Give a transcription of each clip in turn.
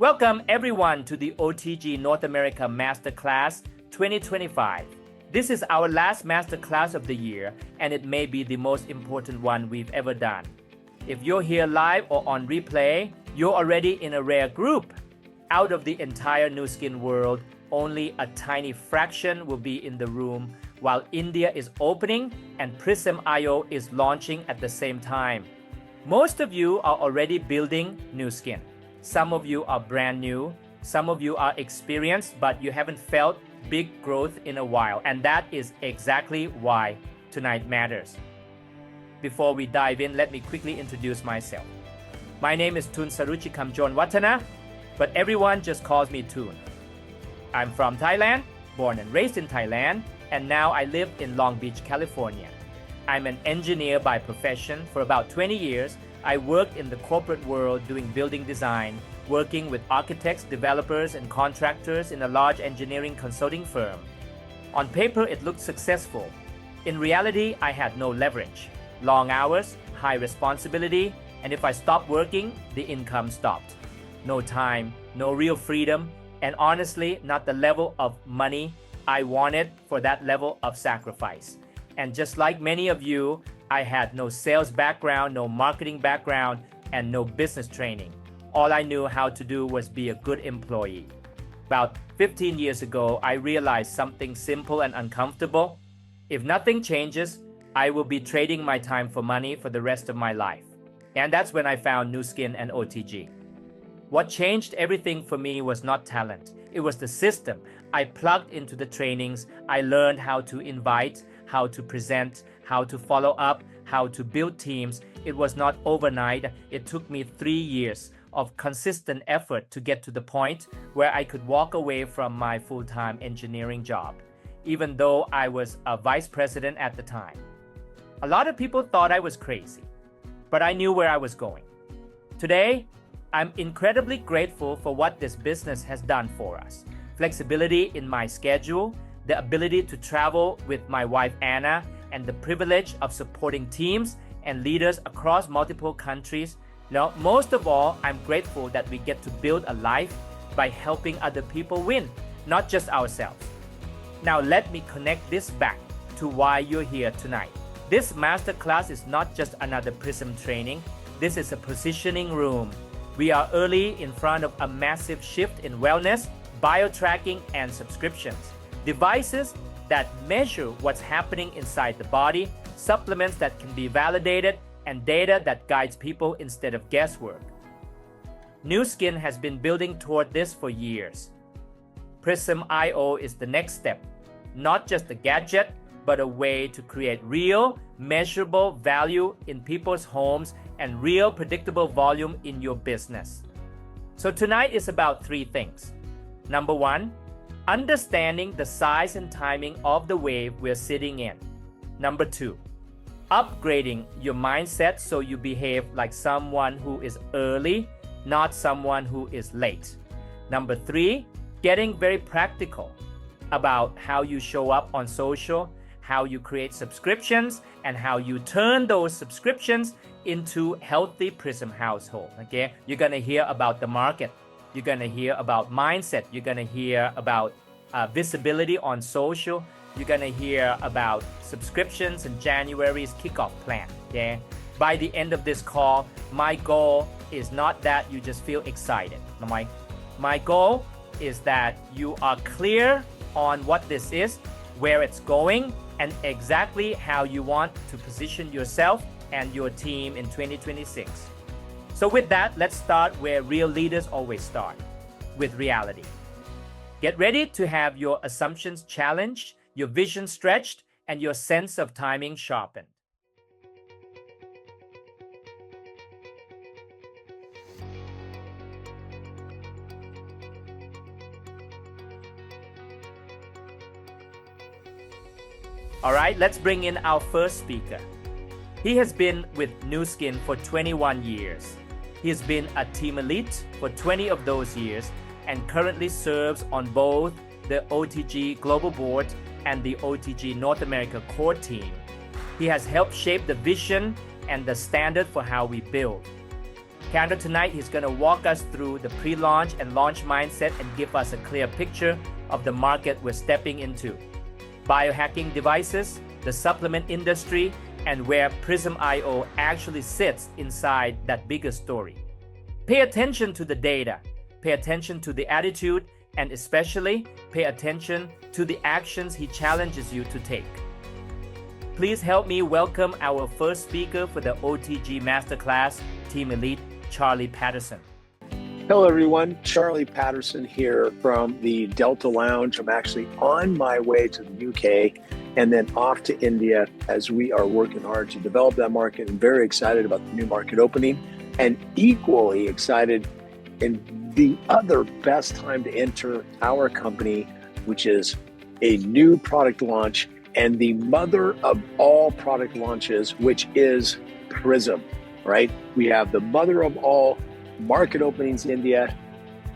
Welcome everyone to the OTG North America Masterclass 2025. This is our last masterclass of the year, and it may be the most important one we've ever done. If you're here live or on replay, you're already in a rare group. Out of the entire Nu Skin world, only a tiny fraction will be in the room while India is opening and PRYSMIO is launching at the same time. Most of you are already building Nu Skin. Some of you are brand new. Some of you are experienced, but you haven't felt big growth in a while. And that is exactly why tonight matters. Before we dive in, let me quickly introduce myself. My name is Tun Saruchikam Jonwatana, but everyone just calls me Tun. I'm from Thailand, born and raised in Thailand, and now I live in Long Beach, California. I'm an engineer by profession. For about 20 years, I worked in the corporate world doing building design, working with architects, developers, and contractors in a large engineering consulting firm. On paper, it looked successful. In reality, I had no leverage. Long hours, high responsibility, and if I stopped working, the income stopped. No time, no real freedom, and honestly, not the level of money I wanted for that level of sacrifice. And just like many of you, I had no sales background, no marketing background, and no business training. All I knew how to do was be a good employee. About 15 years ago, I realized something simple and uncomfortable. If nothing changes, I will be trading my time for money for the rest of my life. And that's when I found Nu Skin and OTG. What changed everything for me was not talent. It was the system. I plugged into the trainings. I learned how to invite, how to present, how to follow up, how to build teams. It was not overnight. It took me 3 years of consistent effort to get to the point where I could walk away from my full-time engineering job, even though I was a vice president at the time. A lot of people thought I was crazy, but I knew where I was going. Today, I'm incredibly grateful for what this business has done for us. Flexibility in my schedule, the ability to travel with my wife Anna, and the privilege of supporting teams and leaders across multiple countries. Now, most of all, I'm grateful that we get to build a life by helping other people win, not just ourselves. Now, let me connect this back to why you're here tonight. This masterclass is not just another PRYSM training. This is a positioning room. We are early in front of a massive shift in wellness, bio-tracking, and subscriptions. Devices that measure what's happening inside the body, supplements that can be validated, and data that guides people instead of guesswork. Nu Skin has been building toward this for years. PRYSMIO is the next step, not just a gadget, but a way to create real, measurable value in people's homes and real predictable volume in your business. So tonight is about 3 things. Number 1, understanding the size and timing of the wave we're sitting in. Number 2, upgrading your mindset so you behave like someone who is early, not someone who is late. Number 3, getting very practical about how you show up on social, how you create subscriptions, and how you turn those subscriptions into healthy PRYSM household. Okay, you're gonna hear about the market. You're gonna hear about mindset. You're gonna hear about visibility on social. You're gonna hear about subscriptions and January's kickoff plan. Okay, by the end of this call, my goal is not that you just feel excited. My goal is that you are clear on what this is, where it's going, and exactly how you want to position yourself and your team in 2026. So with that, let's start where real leaders always start, with reality. Get ready to have your assumptions challenged, your vision stretched, and your sense of timing sharpened. All right, let's bring in our first speaker. He has been with Nu Skin for 21 years. He has been a team elite for 20 of those years and currently serves on both the OTG Global Board and the OTG North America core team. He has helped shape the vision and the standard for how we build. Candor tonight, he's going to walk us through the pre-launch and launch mindset and give us a clear picture of the market we're stepping into. Biohacking devices, the supplement industry, and where PRYSMIO actually sits inside that bigger story. Pay attention to the data, pay attention to the attitude, and especially pay attention to the actions he challenges you to take. Please help me welcome our first speaker for the OTG Masterclass, Team Elite Charley Patterson. Hello everyone, Charley Patterson here from the Delta Lounge. I'm actually on my way to the UK and then off to India as we are working hard to develop that market. I'm very excited about the new market opening and equally excited in the other best time to enter our company, which is a new product launch and the mother of all product launches, which is PRYSM, right? We have the mother of all market openings in India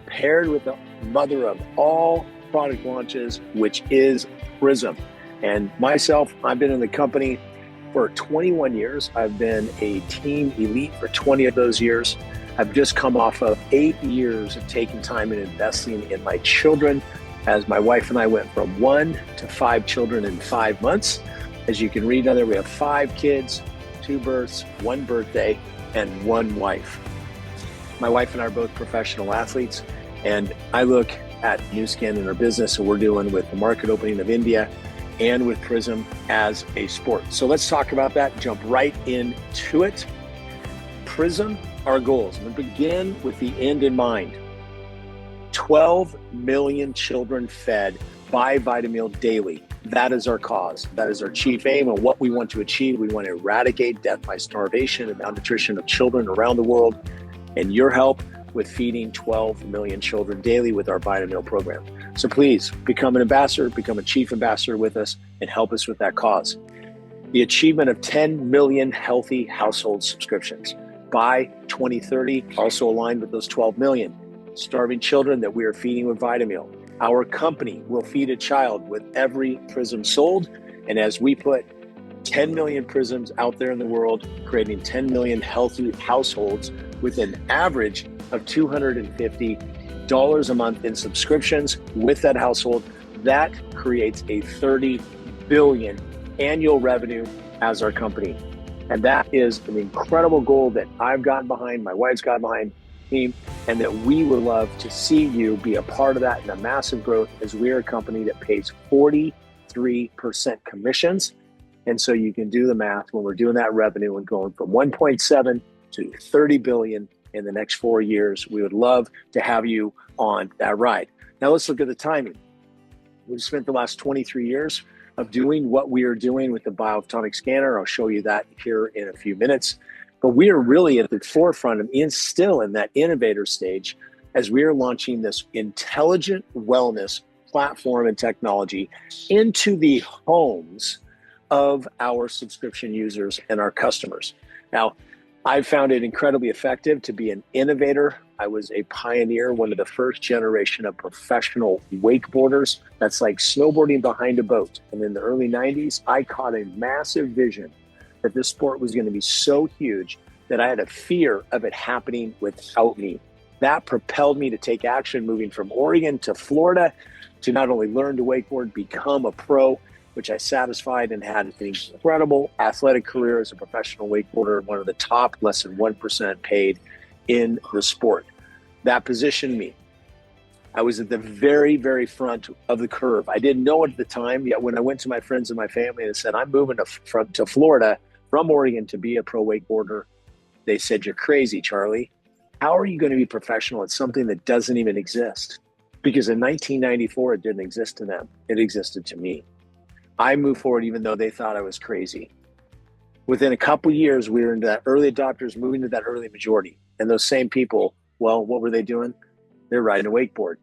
paired with the mother of all product launches, which is PRYSM. And myself, I've been in the company for 21 years. I've been a team elite for 20 of those years. I've just come off of 8 years of taking time and investing in my children as my wife and I went from 1 to 5 children in 5 months. As you can read down there, we have 5 kids, 2 births, 1 birthday, and 1 wife. My wife and I are both professional athletes, and I look at Nu Skin and our business and we're doing with the market opening of India and with PRYSM as a sport. So let's talk about that, jump right into it. PRYSM, our goals. I'm going to begin with the end in mind. 12 million children fed by Vitameal daily. That is our cause. That is our chief aim and what we want to achieve. We want to eradicate death by starvation and malnutrition of children around the world. And your help with feeding 12 million children daily with our Vitameal program. So please become an ambassador, become a chief ambassador with us and help us with that cause. The achievement of 10 million healthy household subscriptions by 2030, also aligned with those 12 million starving children that we are feeding with Vitameal. Our company will feed a child with every PRYSM sold. And as we put 10 million PRYSMs out there in the world, creating 10 million healthy households with an average of $250 a month in subscriptions with that household, that creates a 30 billion annual revenue as our company. And that is an incredible goal that I've gotten behind, my wife's gotten behind, team, and that we would love to see you be a part of that and a massive growth as we are a company that pays 43% commissions. And so you can do the math when we're doing that revenue and going from 1.7 to 30 billion in the next 4 years. We would love to have you on that ride. Now let's look at the timing. We've spent the last 23 years of doing what we are doing with the biophotonic scanner. I'll show you that here in a few minutes. But we are really at the forefront and still in that innovator stage as we are launching this intelligent wellness platform and technology into the homes of our subscription users and our customers. Now, I've found it incredibly effective to be an innovator. I was a pioneer, one of the first generation of professional wakeboarders. That's like snowboarding behind a boat. And in the early 90s, I caught a massive vision that this sport was going to be so huge that I had a fear of it happening without me. That propelled me to take action, moving from Oregon to Florida to not only learn to wakeboard, become a pro, which I satisfied and had an incredible athletic career as a professional wakeboarder, one of the top, less than 1% paid in the sport. That positioned me. I was at the very, very front of the curve. I didn't know it at the time, yet when I went to my friends and my family and said, I'm moving to Florida from Oregon to be a pro wakeboarder, they said, you're crazy, Charlie. How are you going to be professional at something that doesn't even exist? Because in 1994, it didn't exist to them. It existed to me. I moved forward even though they thought I was crazy. Within a couple of years, we were into that early adopters, moving to that early majority. And those same people, well, what were they doing? They're riding a wakeboard.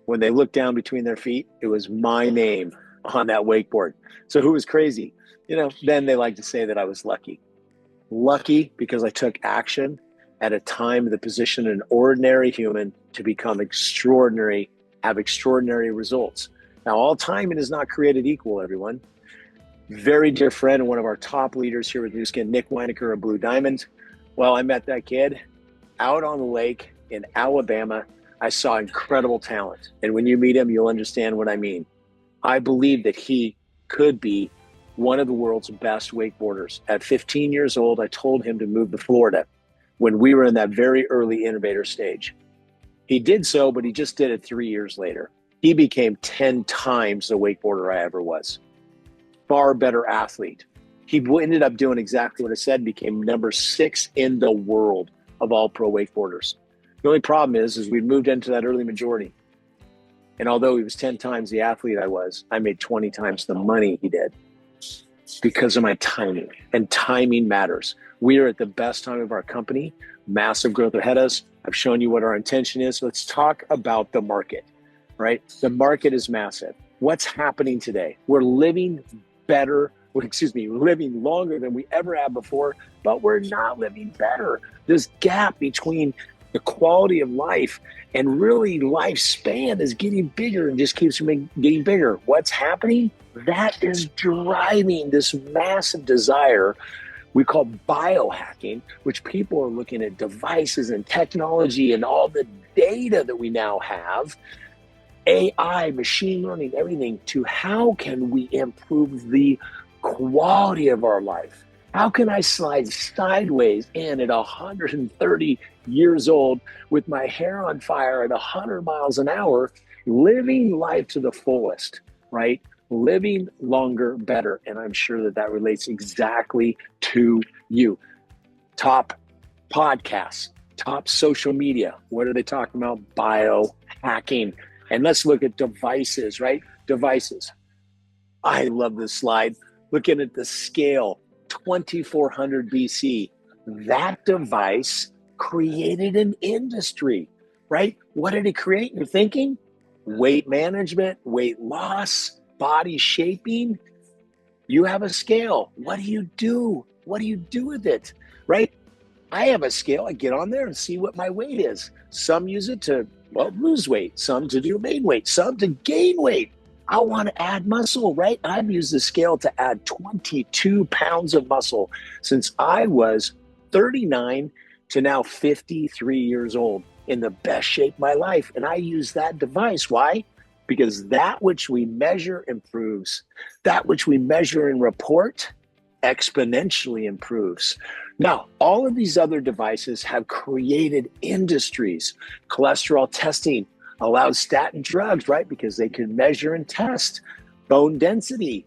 When they looked down between their feet, it was my name on that wakeboard. So who was crazy? Then they like to say that I was lucky. Lucky because I took action at a time that positioned an ordinary human to become extraordinary, have extraordinary results. Now, all timing is not created equal, everyone. Very dear friend and one of our top leaders here with Nu Skin, Nick Weinecker of Blue Diamond. Well, I met that kid out on the lake in Alabama, I saw incredible talent. And when you meet him, you'll understand what I mean. I believe that he could be one of the world's best wakeboarders. At 15 years old, I told him to move to Florida when we were in that very early innovator stage. He did so, but he just did it 3 years later. He became 10 times the wakeboarder I ever was. Far better athlete. He ended up doing exactly what I said, became number 6 in the world of all pro wakeboarders. The only problem is we moved into that early majority. And although he was 10 times the athlete I made 20 times the money he did because of my timing. And timing matters. We are at the best time of our company, massive growth ahead of us. I've shown you what our intention is. Let's talk about the market, right? The market is massive. What's happening today? We're living living longer than we ever have before, but we're not living better. This gap between the quality of life and really lifespan is getting bigger and just keeps getting bigger. What's happening? That is driving this massive desire we call biohacking, which people are looking at devices and technology and all the data that we now have, AI, machine learning, everything, to how can we improve the quality of our life? How can I slide sideways in at 130 years old with my hair on fire at 100 miles an hour, living life to the fullest, right? Living longer, better. And I'm sure that relates exactly to you. Top podcasts, top social media. What are they talking about? Biohacking. And let's look at devices, right? Devices. I love this slide. Looking at the scale, 2400 BC. That device created an industry, right? What did it create? You're thinking? Weight management, weight loss, body shaping. You have a scale. What do you do? What do you do with it, right? I have a scale. I get on there and see what my weight is. Some use it to, lose weight. Some to do main weight. Some to gain weight. I want to add muscle, right? I've used the scale to add 22 pounds of muscle since I was 39 to now 53 years old, in the best shape of my life. And I use that device. Why? Because that which we measure improves. That which we measure and report exponentially improves. Now, all of these other devices have created industries. Cholesterol testing allows statin drugs, right? Because they can measure and test bone density,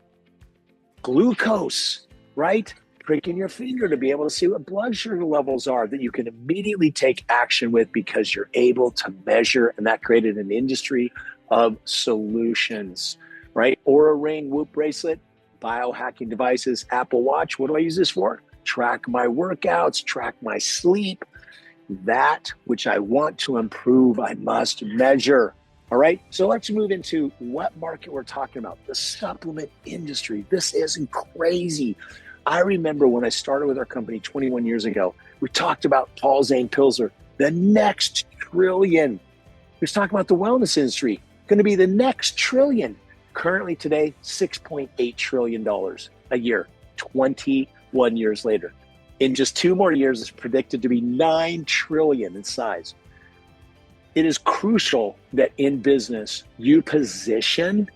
glucose, right? Pricking your finger to be able to see what blood sugar levels are that you can immediately take action with because you're able to measure, and that created an industry of solutions, right? Oura Ring, Whoop bracelet, biohacking devices, Apple Watch. What do I use this for? Track my workouts, track my sleep. That which I want to improve, I must measure. All right, so let's move into what market we're talking about. The supplement industry. This is crazy. I remember when I started with our company 21 years ago, we talked about Paul Zane Pilsner, the next trillion. We was talking about the wellness industry, going to be the next trillion. Currently today, $6.8 trillion a year, 21 years later. In just 2 more years, it's predicted to be 9 trillion in size. It is crucial that in business, you position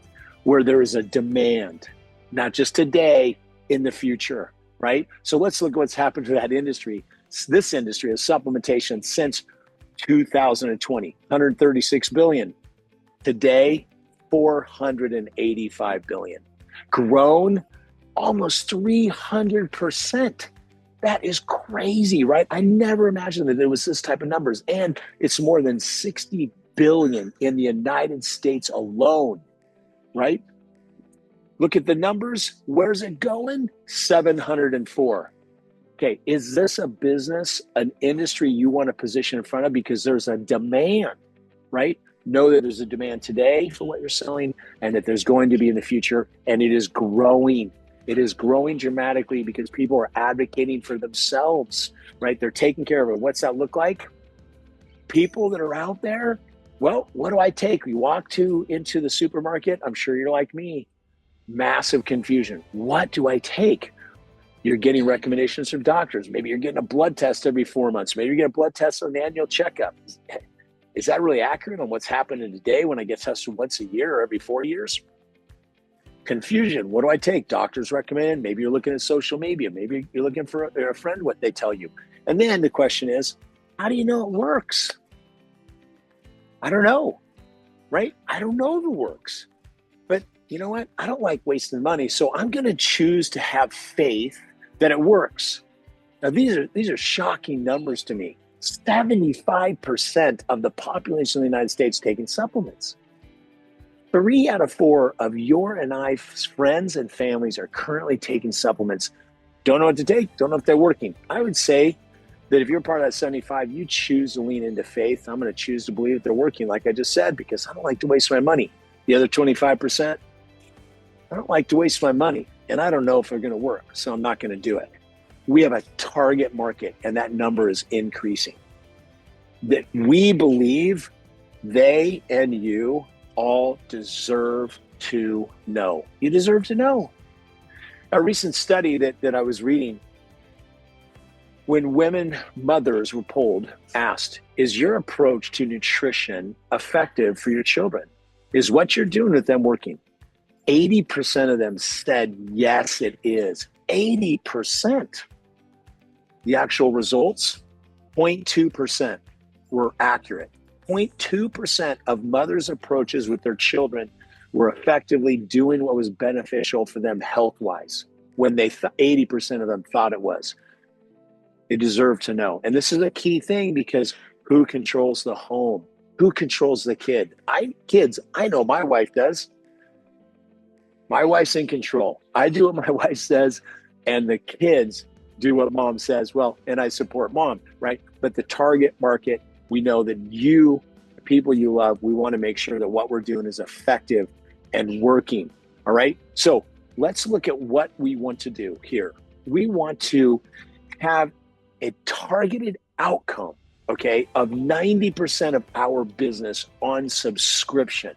where there is a demand, not just today, in the future, right? So let's look at what's happened to that industry. This industry of supplementation since 2020, 136 billion. Today, 485 billion. Grown almost 300%. That is crazy, right? I never imagined that there was this type of numbers. And it's more than 60 billion in the United States alone, right? Look at the numbers. Where's it going? 704. Okay, is this a business, an industry you want to position in front of because there's a demand, right? Know that there's a demand today for what you're selling and that there's going to be in the future, and it is growing. It is growing dramatically because people are advocating for themselves, right? They're taking care of it. What's that look like? People that are out there, well, what do I take? We walk into the supermarket. I'm sure you're like me. Massive confusion. What do I take? You're getting recommendations from doctors. Maybe you're getting a blood test every 4 months. Maybe you get a blood test on an annual checkup. Is that really accurate on what's happening today when I get tested once a year or every 4 years? Confusion. What do I take? Doctors recommend. Maybe you're looking at social media. Maybe you're looking for a friend, what they tell you. And then the question is, how do you know it works? I don't know, right? I don't know if it works. But you know what? I don't like wasting money. So I'm going to choose to have faith that it works. Now, these are shocking numbers to me. 75% of the population of the United States taking supplements. 3 out of 4 of your and I's friends and families are currently taking supplements. Don't know what to take, don't know if they're working. I would say that if you're part of that 75, you choose to lean into faith. I'm going to choose to believe that they're working, like I just said, because I don't like to waste my money. The other 25%, I don't like to waste my money, and I don't know if they're going to work, so I'm not going to do it. We have a target market, and that number is increasing. That we believe they and you all deserve to know. You deserve to know. A recent study that I was reading, when women, mothers were polled, asked, is your approach to nutrition effective for your children? Is what you're doing with them working? 80% of them said, yes, it is. 80%. The actual results, 0.2% were accurate. 0.2% of mothers' approaches with their children were effectively doing what was beneficial for them health-wise, when 80% of them thought it was. They deserve to know. And this is a key thing, because who controls the home? Who controls the kid? I know my wife does. My wife's in control. I do what my wife says, and the kids do what mom says. Well, and I support mom, right? But the target market, we know that you, the people you love, we want to make sure that what we're doing is effective and working. All right. So let's look at what we want to do here. We want to have a targeted outcome, okay, of 90% of our business on subscription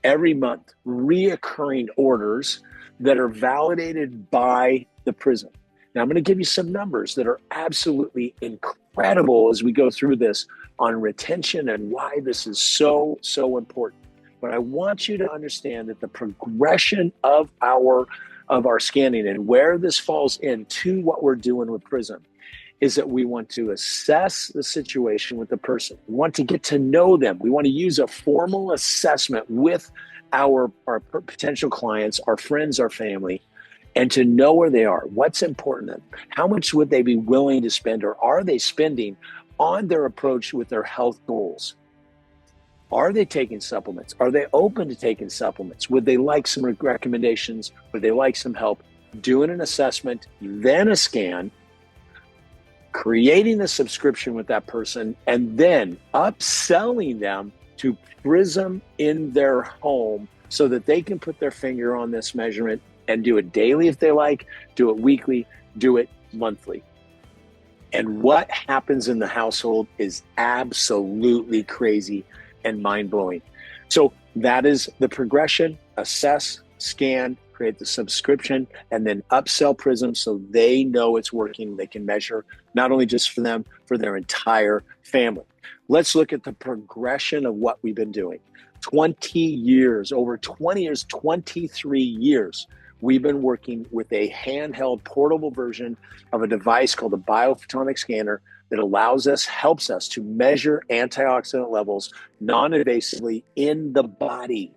every month, reoccurring orders that are validated by the PRYSM. Now, I'm going to give you some numbers that are absolutely incredible as we go through this on retention and why this is so, so important. But I want you to understand that the progression of our scanning and where this falls into what we're doing with PRYSM is that we want to assess the situation with the person. We want to get to know them. We want to use a formal assessment with our potential clients, our friends, our family, and to know where they are, what's important to them, how much would they be willing to spend, or are they spending on their approach with their health goals? Are they taking supplements? Are they open to taking supplements? Would they like some recommendations? Would they like some help? Doing an assessment, then a scan, creating a subscription with that person, and then upselling them to PRYSM in their home so that they can put their finger on this measurement and do it daily if they like, do it weekly, do it monthly. And what happens in the household is absolutely crazy and mind-blowing. So that is the progression: assess, scan, create the subscription, and then upsell PRYSM so they know it's working. They can measure not only just for them, for their entire family. Let's look at the progression of what we've been doing. 20 years, over 20 years, 23 years, we've been working with a handheld portable version of a device called a biophotonic scanner that helps us to measure antioxidant levels non-invasively in the body,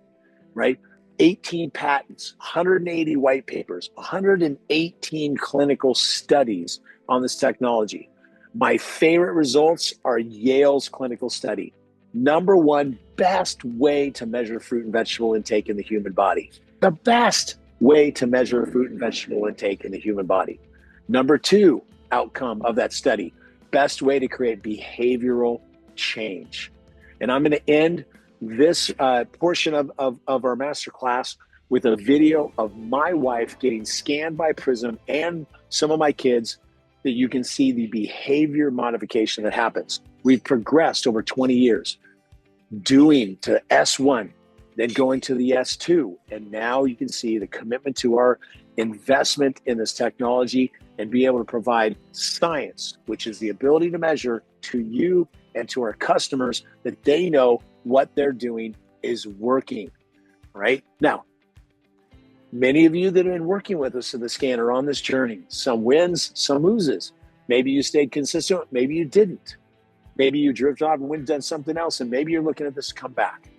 right? 18 patents, 180 white papers, 118 clinical studies on this technology. My favorite results are Yale's clinical study. Number one, best way to measure fruit and vegetable intake in the human body. The best way to measure fruit and vegetable intake in the human body. Number two outcome of that study, best way to create behavioral change. And I'm going to end this portion of our masterclass with a video of my wife getting scanned by PRYSM and some of my kids, that you can see the behavior modification that happens. We've progressed over 20 years, doing to S1, then going to the S2. And now you can see the commitment to our investment in this technology and be able to provide science, which is the ability to measure to you and to our customers that they know what they're doing is working, right? Now, many of you that have been working with us in the scan are on this journey. Some wins, some loses. Maybe you stayed consistent, maybe you didn't. Maybe you drifted off and went and done something else, and maybe you're looking at this to come back.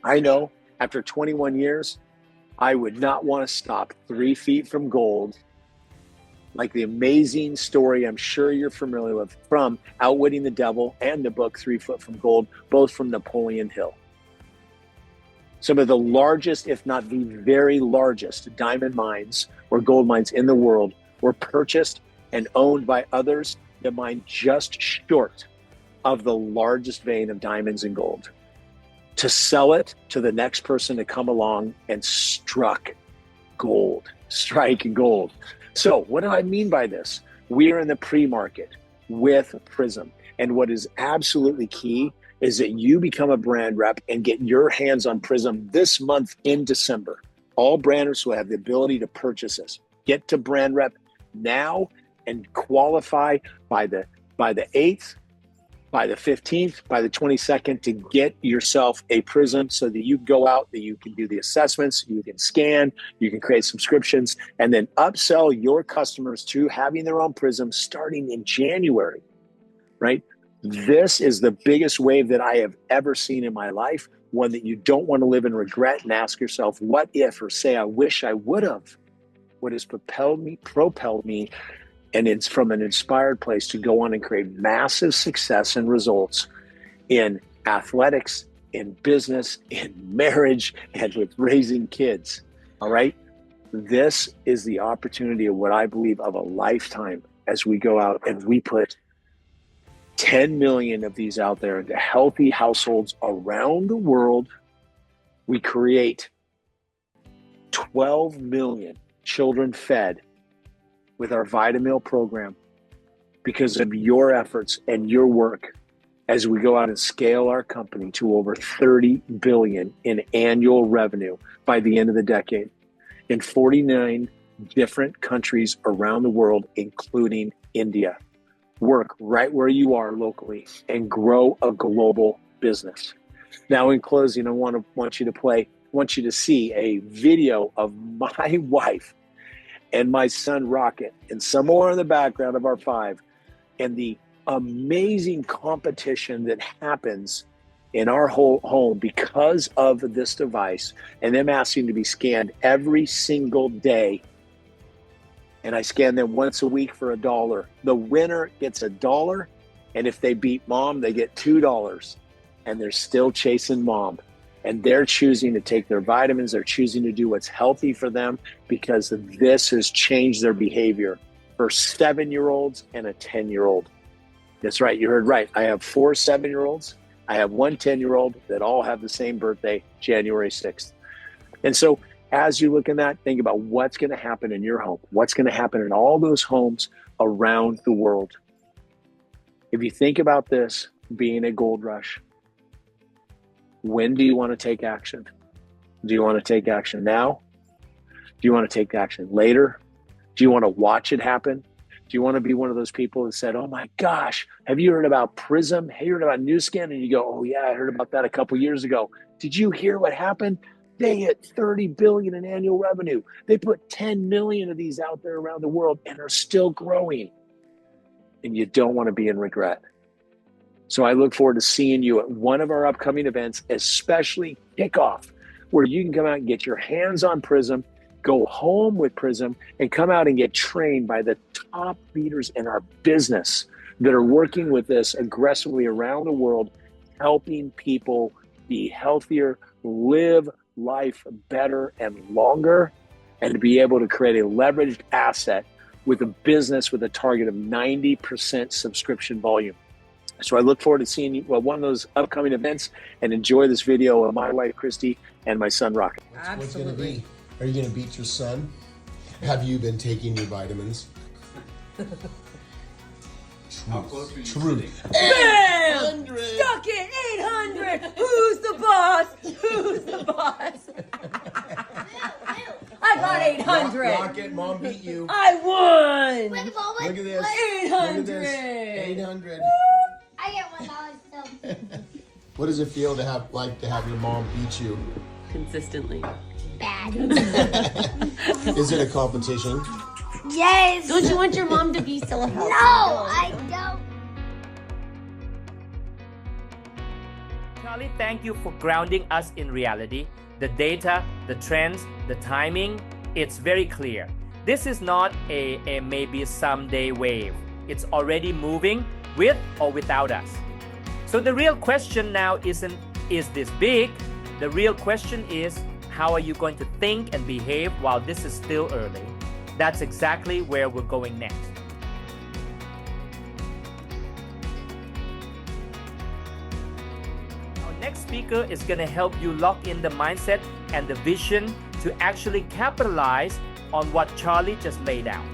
I know after 21 years, I would not want to stop 3 feet from gold, like the amazing story I'm sure you're familiar with from Outwitting the Devil and the book 3 Foot from Gold, both from Napoleon Hill. Some of the largest, if not the very largest, diamond mines or gold mines in the world were purchased and owned by others that mine just short of the largest vein of diamonds and gold, to sell it to the next person to come along and strike gold. So what do I mean by this? We are in the pre-market with PRYSM. And what is absolutely key is that you become a brand rep and get your hands on PRYSM this month in December. All branders will have the ability to purchase this. Get to brand rep now and qualify by the 8th, by the 15th, by the 22nd to get yourself a PRYSM so that you go out, that you can do the assessments, you can scan, you can create subscriptions, and then upsell your customers to having their own PRYSM starting in January, right? This is the biggest wave that I have ever seen in my life, one that you don't want to live in regret and ask yourself, what if, or say, I wish I would have. What has propelled me, and it's from an inspired place to go on and create massive success and results in athletics, in business, in marriage, and with raising kids, all right? This is the opportunity of what I believe of a lifetime as we go out and we put 10 million of these out there into healthy households around the world. We create 12 million children fed with our VitaMeal program because of your efforts and your work as we go out and scale our company to over 30 billion in annual revenue by the end of the decade in 49 different countries around the world, including India. Work right where you are locally and grow a global business. Now, in closing, I want you to see a video of my wife and my son Rocket, and somewhere in the background of our 5, and the amazing competition that happens in our whole home because of this device, and them asking to be scanned every single day. And I scan them once a week for $1. The winner gets $1, and if they beat mom, they get $2, and they're still chasing mom. And they're choosing to take their vitamins. They're choosing to do what's healthy for them because this has changed their behavior for 7-year-olds and a 10-year-old. That's right. You heard right. I have 4 7-year-olds. I have 1 10-year-old that all have the same birthday, January 6th. And so as you look at that, think about what's going to happen in your home. What's going to happen in all those homes around the world. If you think about this being a gold rush, when do you want to take action? Do you want to take action now? Do you want to take action later? Do you want to watch it happen? Do you want to be one of those people that said, oh my gosh, have you heard about PRYSM? Have you heard about NewScan? And you go, oh yeah, I heard about that a couple years ago. Did you hear what happened? They hit 30 billion in annual revenue. They put 10 million of these out there around the world and are still growing. And you don't want to be in regret. So I look forward to seeing you at one of our upcoming events, especially Kickoff, where you can come out and get your hands on PRYSM, go home with PRYSM, and come out and get trained by the top leaders in our business that are working with this aggressively around the world, helping people be healthier, live life better and longer, and to be able to create a leveraged asset with a business with a target of 90% subscription volume. So I look forward to seeing you at one of those upcoming events, and enjoy this video of my wife, Christy, and my son, Rocket. What's going to be? Are you going to beat your son? Have you been taking your vitamins? Truth. Bam! Stuck it, 800! Who's the boss? Who's the boss? I got 800. Rocket, Mom beat you. I won. Look at this. 800. Look at this. 800. I get $1 still. What does it feel to have your mom beat you? Consistently. Bad. Is it a competition? Yes. Don't you want your mom to be so healthy? No, I don't. Charlie, thank you for grounding us in reality. The data, the trends, the timing, it's very clear. This is not a maybe someday wave. It's already moving with or without us. So the real question now isn't, is this big? The real question is, how are you going to think and behave while this is still early? That's exactly where we're going next. Our next speaker is going to help you lock in the mindset and the vision to actually capitalize on what Charlie just laid out.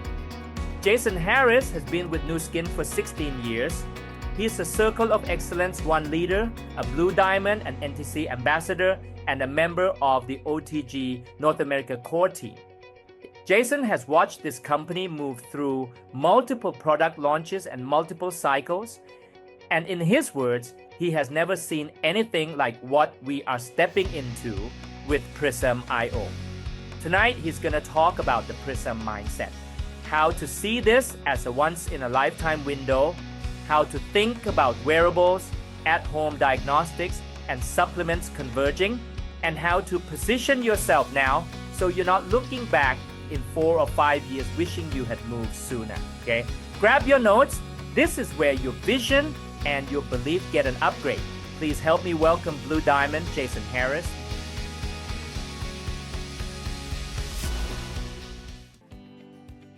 Jason Harris has been with Nu Skin for 16 years. He's a Circle of Excellence 1 leader, a Blue Diamond and NTC ambassador, and a member of the OTG North America core team. Jason has watched this company move through multiple product launches and multiple cycles. And in his words, he has never seen anything like what we are stepping into with PRYSMIO. Tonight, he's going to talk about the PRYSM mindset, how to see this as a once-in-a-lifetime window, how to think about wearables, at-home diagnostics, and supplements converging, and how to position yourself now so you're not looking back in 4 or 5 years wishing you had moved sooner, okay? Grab your notes. This is where your vision and your belief get an upgrade. Please help me welcome Blue Diamond, Jason Harris.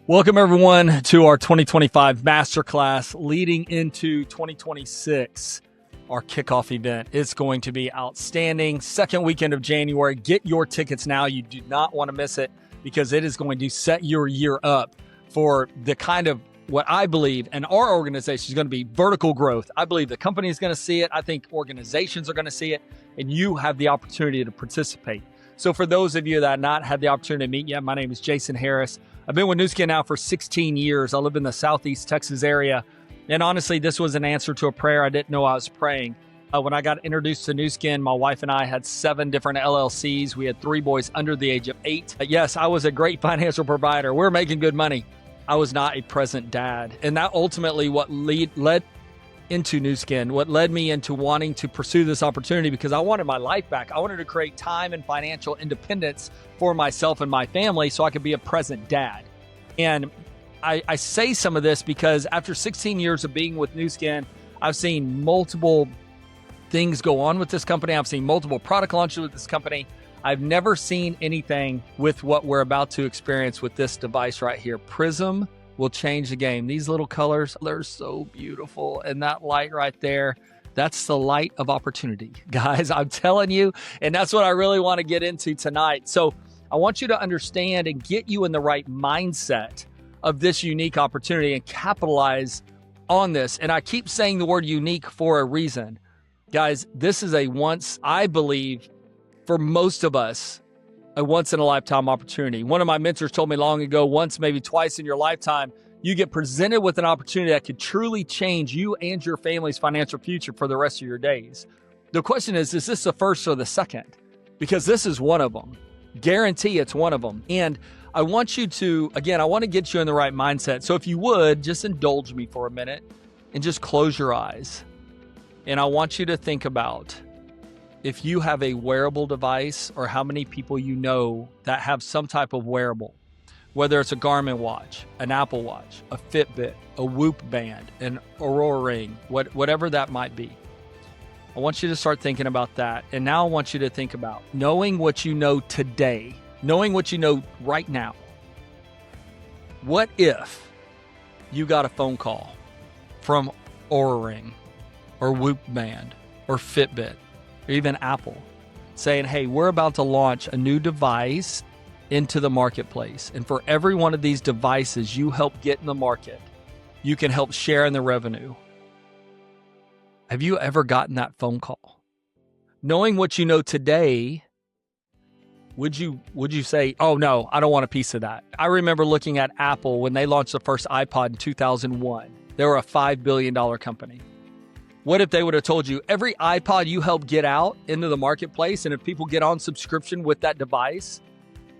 Welcome everyone to our 2025 Masterclass leading into 2026, our kickoff event. It's going to be outstanding. Second weekend of January. Get your tickets now. You do not want to miss it because it is going to set your year up for the kind of what I believe and our organization is going to be vertical growth. I believe the company is going to see it. I think organizations are going to see it, and you have the opportunity to participate. So for those of you that have not had the opportunity to meet yet, my name is Jason Harris. I've been with Nu Skin now for 16 years. I live in the Southeast Texas area. And honestly, this was an answer to a prayer I didn't know I was praying. When I got introduced to Nu Skin, my wife and I had 7 different LLCs. We had 3 boys under the age of 8. Yes, I was a great financial provider. We're making good money. I was not a present dad. And that ultimately what led into Nu Skin, what led me into wanting to pursue this opportunity, because I wanted my life back. I wanted to create time and financial independence for myself and my family so I could be a present dad. And I say some of this because after 16 years of being with Nu Skin, I've seen multiple things go on with this company. I've seen multiple product launches with this company. I've never seen anything with what we're about to experience with this device right here. PRYSM will change the game. These little colors, they're so beautiful. And that light right there, that's the light of opportunity, guys. I'm telling you. And that's what I really want to get into tonight. So I want you to understand and get you in the right mindset of this unique opportunity and capitalize on this. And I keep saying the word unique for a reason. Guys, this is I believe, for most of us, a once-in-a-lifetime opportunity. One of my mentors told me long ago, once, maybe twice in your lifetime, you get presented with an opportunity that could truly change you and your family's financial future for the rest of your days. The question is this the first or the second? Because this is one of them. Guarantee it's one of them. And I want you to, again, I want to get you in the right mindset. So if you would, just indulge me for a minute and just close your eyes. And I want you to think about if you have a wearable device or how many people you know that have some type of wearable, whether it's a Garmin watch, an Apple Watch, a Fitbit, a Whoop band, an Aurora ring, whatever that might be. I want you to start thinking about that. And now I want you to think about knowing what you know today, knowing what you know right now. What if you got a phone call from Aurora ring or Whoop band or Fitbit or even Apple saying, hey, we're about to launch a new device into the marketplace. And for every one of these devices you help get in the market, you can help share in the revenue. Have you ever gotten that phone call? Knowing what you know today, would you say, oh no, I don't want a piece of that? I remember looking at Apple when they launched the first iPod in 2001. They were a $5 billion company. What if they would have told you every iPod you help get out into the marketplace, and if people get on subscription with that device,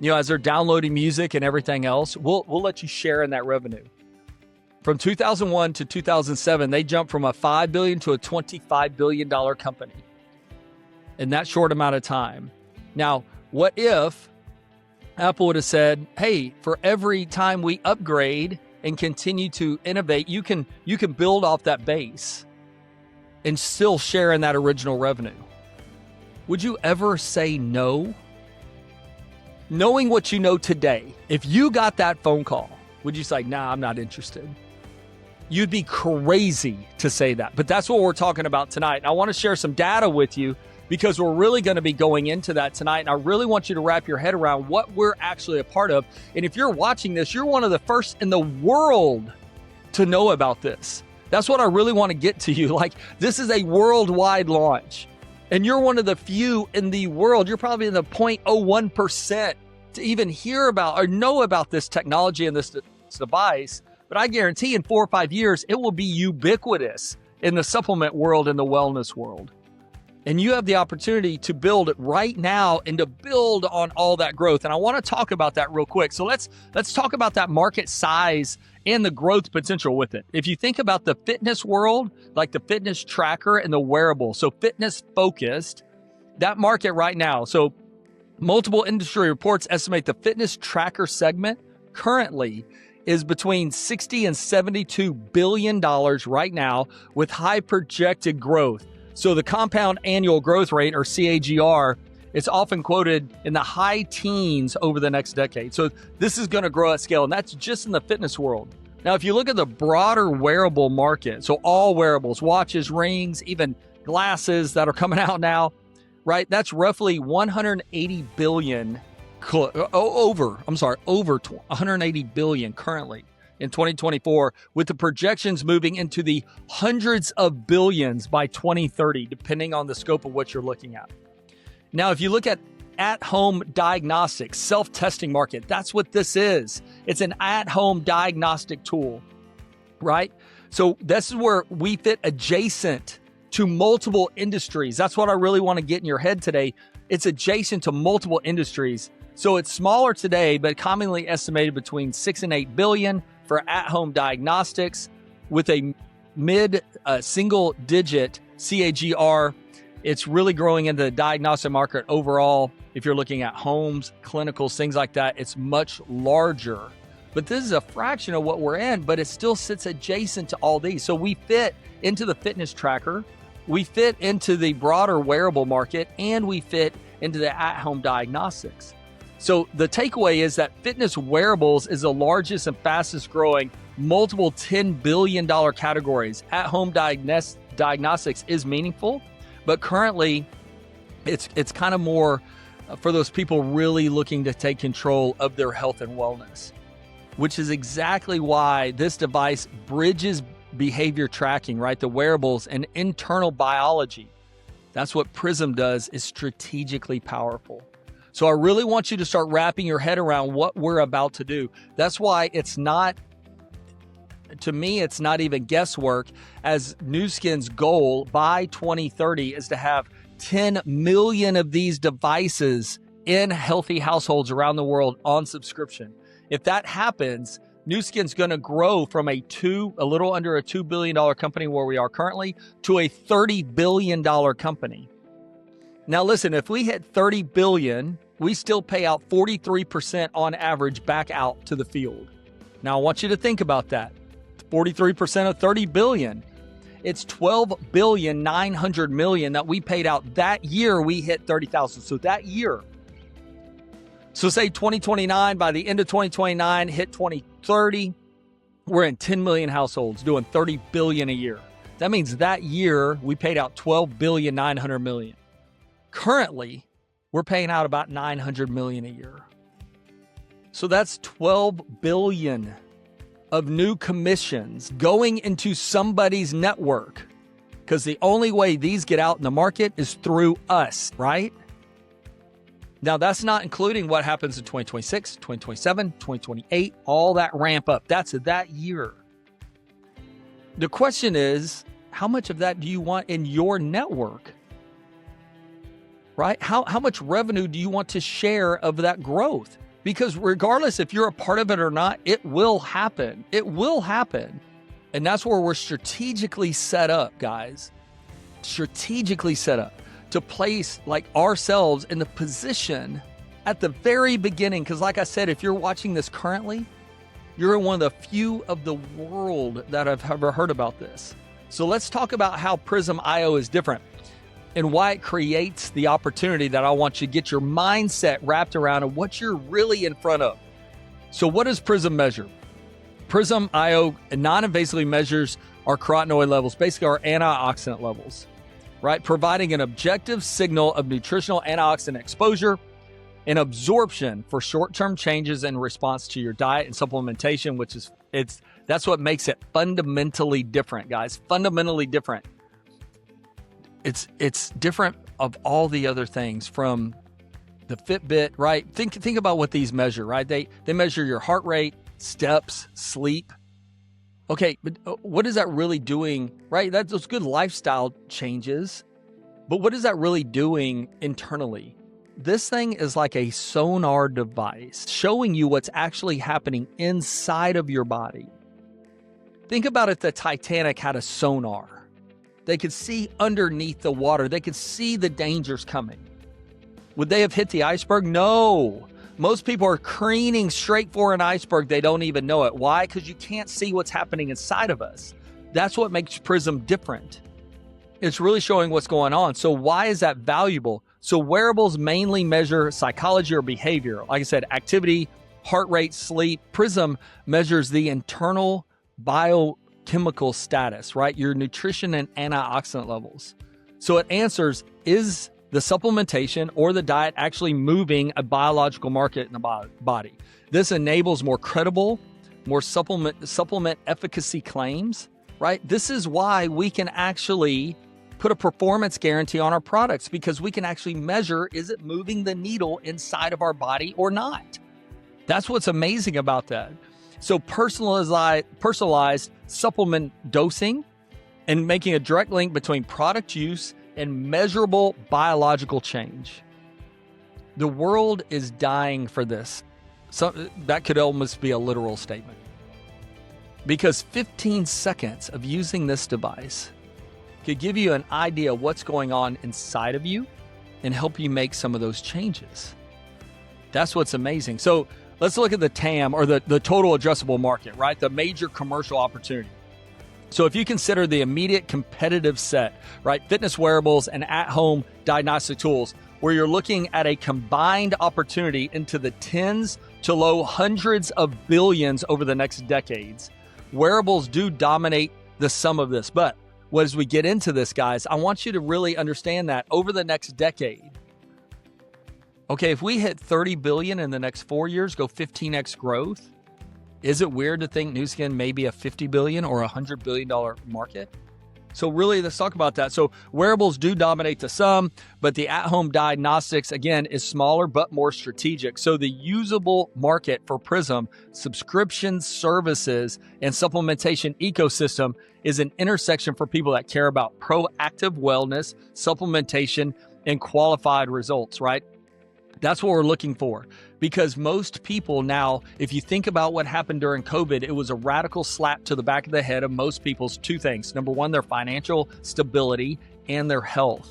as they're downloading music and everything else, we'll let you share in that revenue. From 2001 to 2007, they jumped from a $5 billion to a $25 billion company in that short amount of time. Now, what if Apple would have said, hey, for every time we upgrade and continue to innovate, you can build off that base and still share in that original revenue? Would you ever say no? Knowing what you know today, if you got that phone call, would you say, nah, I'm not interested? You'd be crazy to say that. But that's what we're talking about tonight. And I want to share some data with you because we're really going to be going into that tonight. And I really want you to wrap your head around what we're actually a part of. And if you're watching this, you're one of the first in the world to know about this. That's what I really want to get to you. Like, this is a worldwide launch. And you're one of the few in the world. You're probably in the 0.01% to even hear about or know about this technology and this device. But I guarantee in 4 or 5 years, it will be ubiquitous in the supplement world and the wellness world. And you have the opportunity to build it right now and to build on all that growth. And I want to talk about that real quick. So let's talk about that market size and the growth potential with it. If you think about the fitness world, like the fitness tracker and the wearable, so fitness focused, that market right now. So multiple industry reports estimate the fitness tracker segment currently is between $60 and $72 billion right now with high projected growth. So the compound annual growth rate, or CAGR, it's often quoted in the high teens over the next decade. So this is going to grow at scale, and that's just in the fitness world. Now, if you look at the broader wearable market, so all wearables, watches, rings, even glasses that are coming out now, right? That's roughly 180 billion, over 180 billion currently in 2024, with the projections moving into the hundreds of billions by 2030, depending on the scope of what you're looking at. Now, if you look at-home diagnostics, self-testing market, that's what this is. It's an at-home diagnostic tool, right? So this is where we fit adjacent to multiple industries. That's what I really want to get in your head today. It's adjacent to multiple industries. So it's smaller today, but commonly estimated between 6 and 8 billion for at-home diagnostics, with a mid-single digit CAGR. It's really growing into the diagnostic market overall. If you're looking at homes, clinicals, things like that, it's much larger. But this is a fraction of what we're in, but it still sits adjacent to all these. So we fit into the fitness tracker, we fit into the broader wearable market, and we fit into the at-home diagnostics. So the takeaway is that fitness wearables is the largest and fastest growing multiple $10 billion categories. At-home diagnostics is meaningful, but currently it's kind of more for those people really looking to take control of their health and wellness, which is exactly why this device bridges behavior tracking, right? The wearables and internal biology. That's what PRYSM does, is strategically powerful. So I really want you to start wrapping your head around what we're about to do. That's why it's not, to me, it's not even guesswork, as Nu Skin's goal by 2030 is to have 10 million of these devices in healthy households around the world on subscription. If that happens, Nu Skin's going to grow from a little under a $2 billion company where we are currently to a $30 billion company. Now listen, if we hit 30 billion, we still pay out 43% on average back out to the field. Now I want you to think about that. 43% of 30 billion. It's 12 billion 900 million that we paid out that year we hit 30,000. So that year. So say 2029, by the end of 2029, hit 2030, we're in 10 million households doing 30 billion a year. That means that year we paid out 12 billion 900 million. Currently, we're paying out about 900 million a year. So that's 12 billion of new commissions going into somebody's network, because the only way these get out in the market is through us, right? Now, that's not including what happens in 2026, 2027, 2028, all that ramp up. That's that year. The question is, how much of that do you want in your network? Right? How much revenue do you want to share of that growth? Because regardless if you're a part of it or not, it will happen. It will happen. And that's where we're strategically set up, guys. Strategically set up to place like ourselves in the position at the very beginning. Because like I said, if you're watching this currently, you're one of the few of the world that have ever heard about this. So let's talk about how PRYSMIO is different and why it creates the opportunity that I want you to get your mindset wrapped around and what you're really in front of. So what does PRYSM measure? PRYSMIO non-invasively measures our carotenoid levels, basically our antioxidant levels, right? Providing an objective signal of nutritional antioxidant exposure and absorption for short-term changes in response to your diet and supplementation, which is, that's what makes it fundamentally different, guys. Fundamentally different. It's different of all the other things from the Fitbit, right? Think about what these measure, right? They measure your heart rate, steps, sleep. Okay, but what is that really doing, right? That's those good lifestyle changes, but what is that really doing internally? This thing is like a sonar device showing you what's actually happening inside of your body. Think about if the Titanic had a sonar. They could see underneath the water. They could see the dangers coming. Would they have hit the iceberg? No. Most people are careening straight for an iceberg. They don't even know it. Why? Because you can't see what's happening inside of us. That's what makes PRYSM different. It's really showing what's going on. So why is that valuable? So wearables mainly measure psychology or behavior. Like I said, activity, heart rate, sleep. PRYSM measures the internal biochemical status, right? Your nutrition and antioxidant levels. So it answers, is the supplementation or the diet actually moving a biological market in the body? This enables more credible, more supplement efficacy claims, right? This is why we can actually put a performance guarantee on our products, because we can actually measure, is it moving the needle inside of our body or not? That's what's amazing about that. So personalized supplement dosing and making a direct link between product use and measurable biological change. The world is dying for this. So that could almost be a literal statement. Because 15 seconds of using this device could give you an idea of what's going on inside of you and help you make some of those changes. That's what's amazing. So let's look at the TAM, or the total addressable market, right? The major commercial opportunity. So if you consider the immediate competitive set, right? Fitness wearables and at-home diagnostic tools, where you're looking at a combined opportunity into the tens to low hundreds of billions over the next decades. Wearables do dominate the sum of this. But as we get into this, guys, I want you to really understand that over the next decade, okay, if we hit 30 billion in the next 4 years, go 15x growth, is it weird to think Nu Skin may be a $50 billion or $100 billion market? So really, let's talk about that. So wearables do dominate the sum, but the at-home diagnostics, again, is smaller but more strategic. So the usable market for PRYSM, subscription services, and supplementation ecosystem is an intersection for people that care about proactive wellness, supplementation, and qualified results, right? That's what we're looking for, because most people now, if you think about what happened during COVID, it was a radical slap to the back of the head of most people's two things. Number one, their financial stability and their health,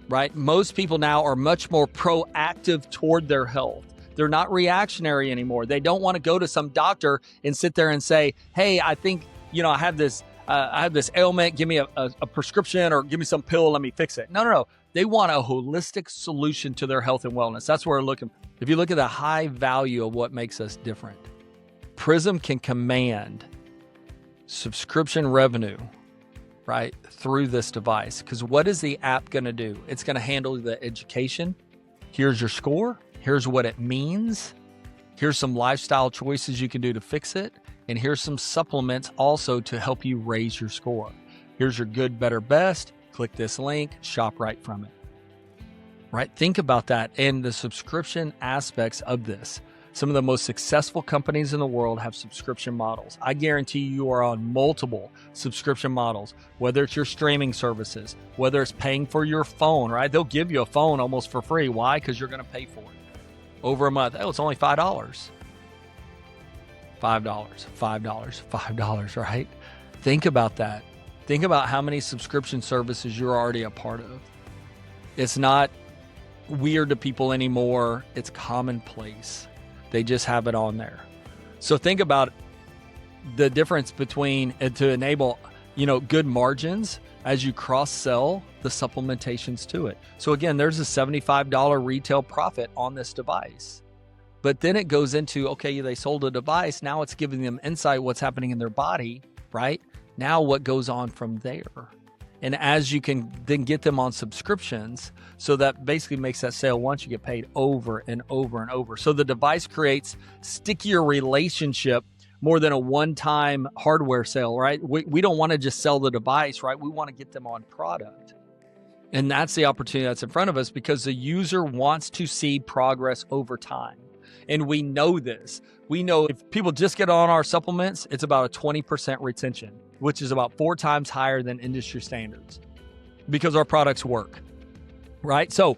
right? Most people now are much more proactive toward their health. They're not reactionary anymore. They don't want to go to some doctor and sit there and say, hey, I think, I have this ailment, give me a prescription or give me some pill, let me fix it. No. They want a holistic solution to their health and wellness. That's where we're looking. If you look at the high value of what makes us different, PRYSM can command subscription revenue, right, through this device. Because what is the app going to do? It's going to handle the education. Here's your score. Here's what it means. Here's some lifestyle choices you can do to fix it. And here's some supplements also to help you raise your score. Here's your good, better, best. Click this link, shop right from it. right? Think about that and the subscription aspects of this. Some of the most successful companies in the world have subscription models. I guarantee you are on multiple subscription models, whether it's your streaming services, whether it's paying for your phone, right? They'll give you a phone almost for free. Why? Because you're going to pay for it over a month. Oh, it's only $5. $5, right? Think about that. Think about how many subscription services you're already a part of. It's not weird to people anymore. It's commonplace. They just have it on there. So think about the difference between to enable, good margins as you cross-sell the supplementations to it. So again, there's a $75 retail profit on this device. But then it goes into, okay, they sold a device. Now it's giving them insight what's happening in their body, right? Now what goes on from there? And as you can then get them on subscriptions, so that basically makes that sale once you get paid over and over and over. So the device creates stickier relationship more than a one-time hardware sale, right? We don't want to just sell the device, right? We want to get them on product. And that's the opportunity that's in front of us because the user wants to see progress over time. And we know this. We know if people just get on our supplements, it's about a 20% retention, which is about 4 times higher than industry standards because our products work, right? So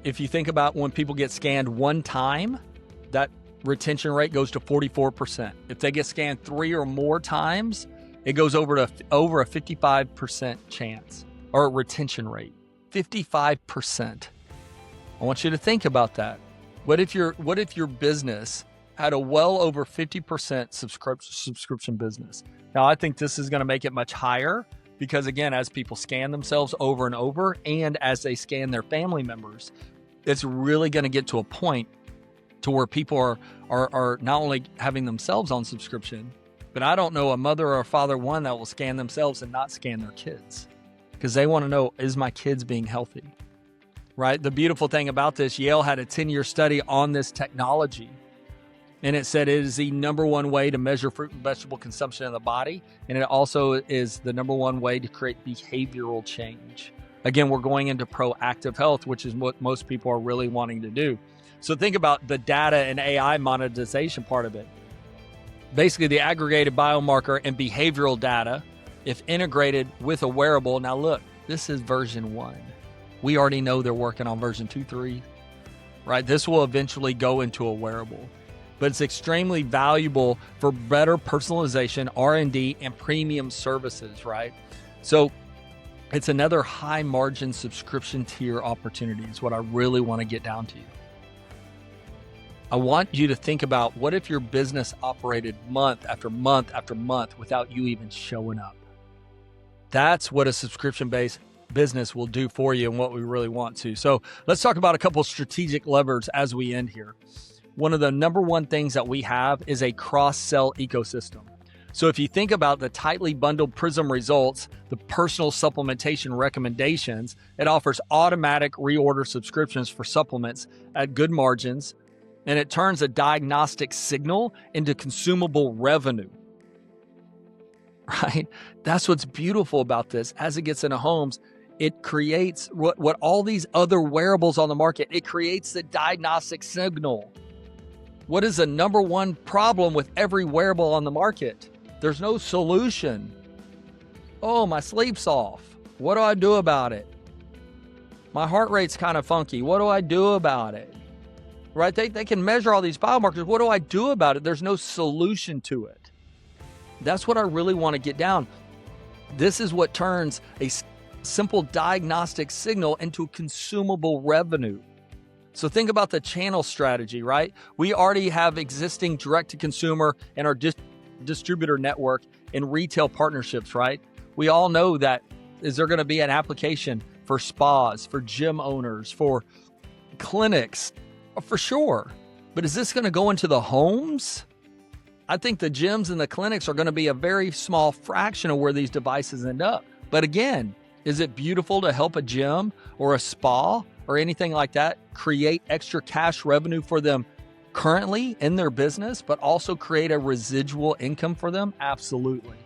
if you think about when people get scanned one time, that retention rate goes to 44%. If they get scanned 3 or more times, it goes over a 55% chance or retention rate, 55%. I want you to think about that. What if your business had a well over 50% subscription business? Now, I think this is going to make it much higher because, again, as people scan themselves over and over and as they scan their family members, it's really going to get to a point to where people are not only having themselves on subscription, but I don't know a mother or a father one that will scan themselves and not scan their kids because they want to know, is my kids being healthy? Right? The beautiful thing about this, Yale had a 10-year study on this technology, and it said it is the number one way to measure fruit and vegetable consumption in the body, and it also is the number one way to create behavioral change. Again, we're going into proactive health, which is what most people are really wanting to do. So think about the data and AI monetization part of it. Basically, the aggregated biomarker and behavioral data, if integrated with a wearable. Now look, this is version 1. We already know they're working on version 2, 3, right? This will eventually go into a wearable, but it's extremely valuable for better personalization, R&D, and premium services, right? So it's another high margin subscription tier opportunity is what I really want to get down to. I want you to think about what if your business operated month after month after month without you even showing up? That's what a subscription-based business will do for you and what we really want to. So let's talk about a couple strategic levers as we end here. One of the number one things that we have is a cross-sell ecosystem. So if you think about the tightly bundled PRYSM results, the personal supplementation recommendations, it offers automatic reorder subscriptions for supplements at good margins, and it turns a diagnostic signal into consumable revenue. Right? That's what's beautiful about this. As it gets into homes, it creates what all these other wearables on the market, it creates the diagnostic signal. What is the number one problem with every wearable on the market? There's no solution. Oh, my sleep's off. What do I do about it? My heart rate's kind of funky. What do I do about it? Right? They can measure all these biomarkers. What do I do about it? There's no solution to it. That's what I really want to get down. This is what turns a simple diagnostic signal into consumable revenue. So think about the channel strategy, right? We already have existing direct-to-consumer and our distributor network and retail partnerships, right? We all know that. Is there going to be an application for spas, for gym owners, for clinics? For sure. But is this going to go into the homes? I think the gyms and the clinics are going to be a very small fraction of where these devices end up. But again, is it beautiful to help a gym or a spa or anything like that create extra cash revenue for them currently in their business, but also create a residual income for them? Absolutely.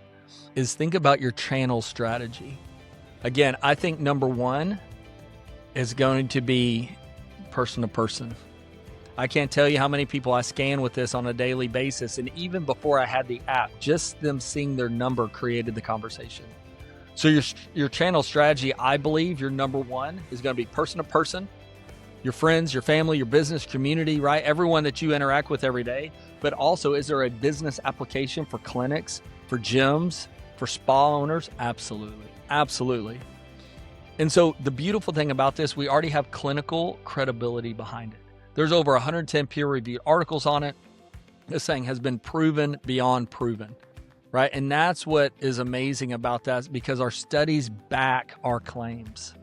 Think about your channel strategy. Again, I think number one is going to be person to person. I can't tell you how many people I scan with this on a daily basis. And even before I had the app, just them seeing their number created the conversation. So your channel strategy, I believe your number one is going to be person to person, your friends, your family, your business community, right? Everyone that you interact with every day. But also, is there a business application for clinics, for gyms, for spa owners? Absolutely. Absolutely. And so the beautiful thing about this, we already have clinical credibility behind it. There's over 110 peer-reviewed articles on it. This thing has been proven beyond proven, right? And that's what is amazing about that, because our studies back our claims.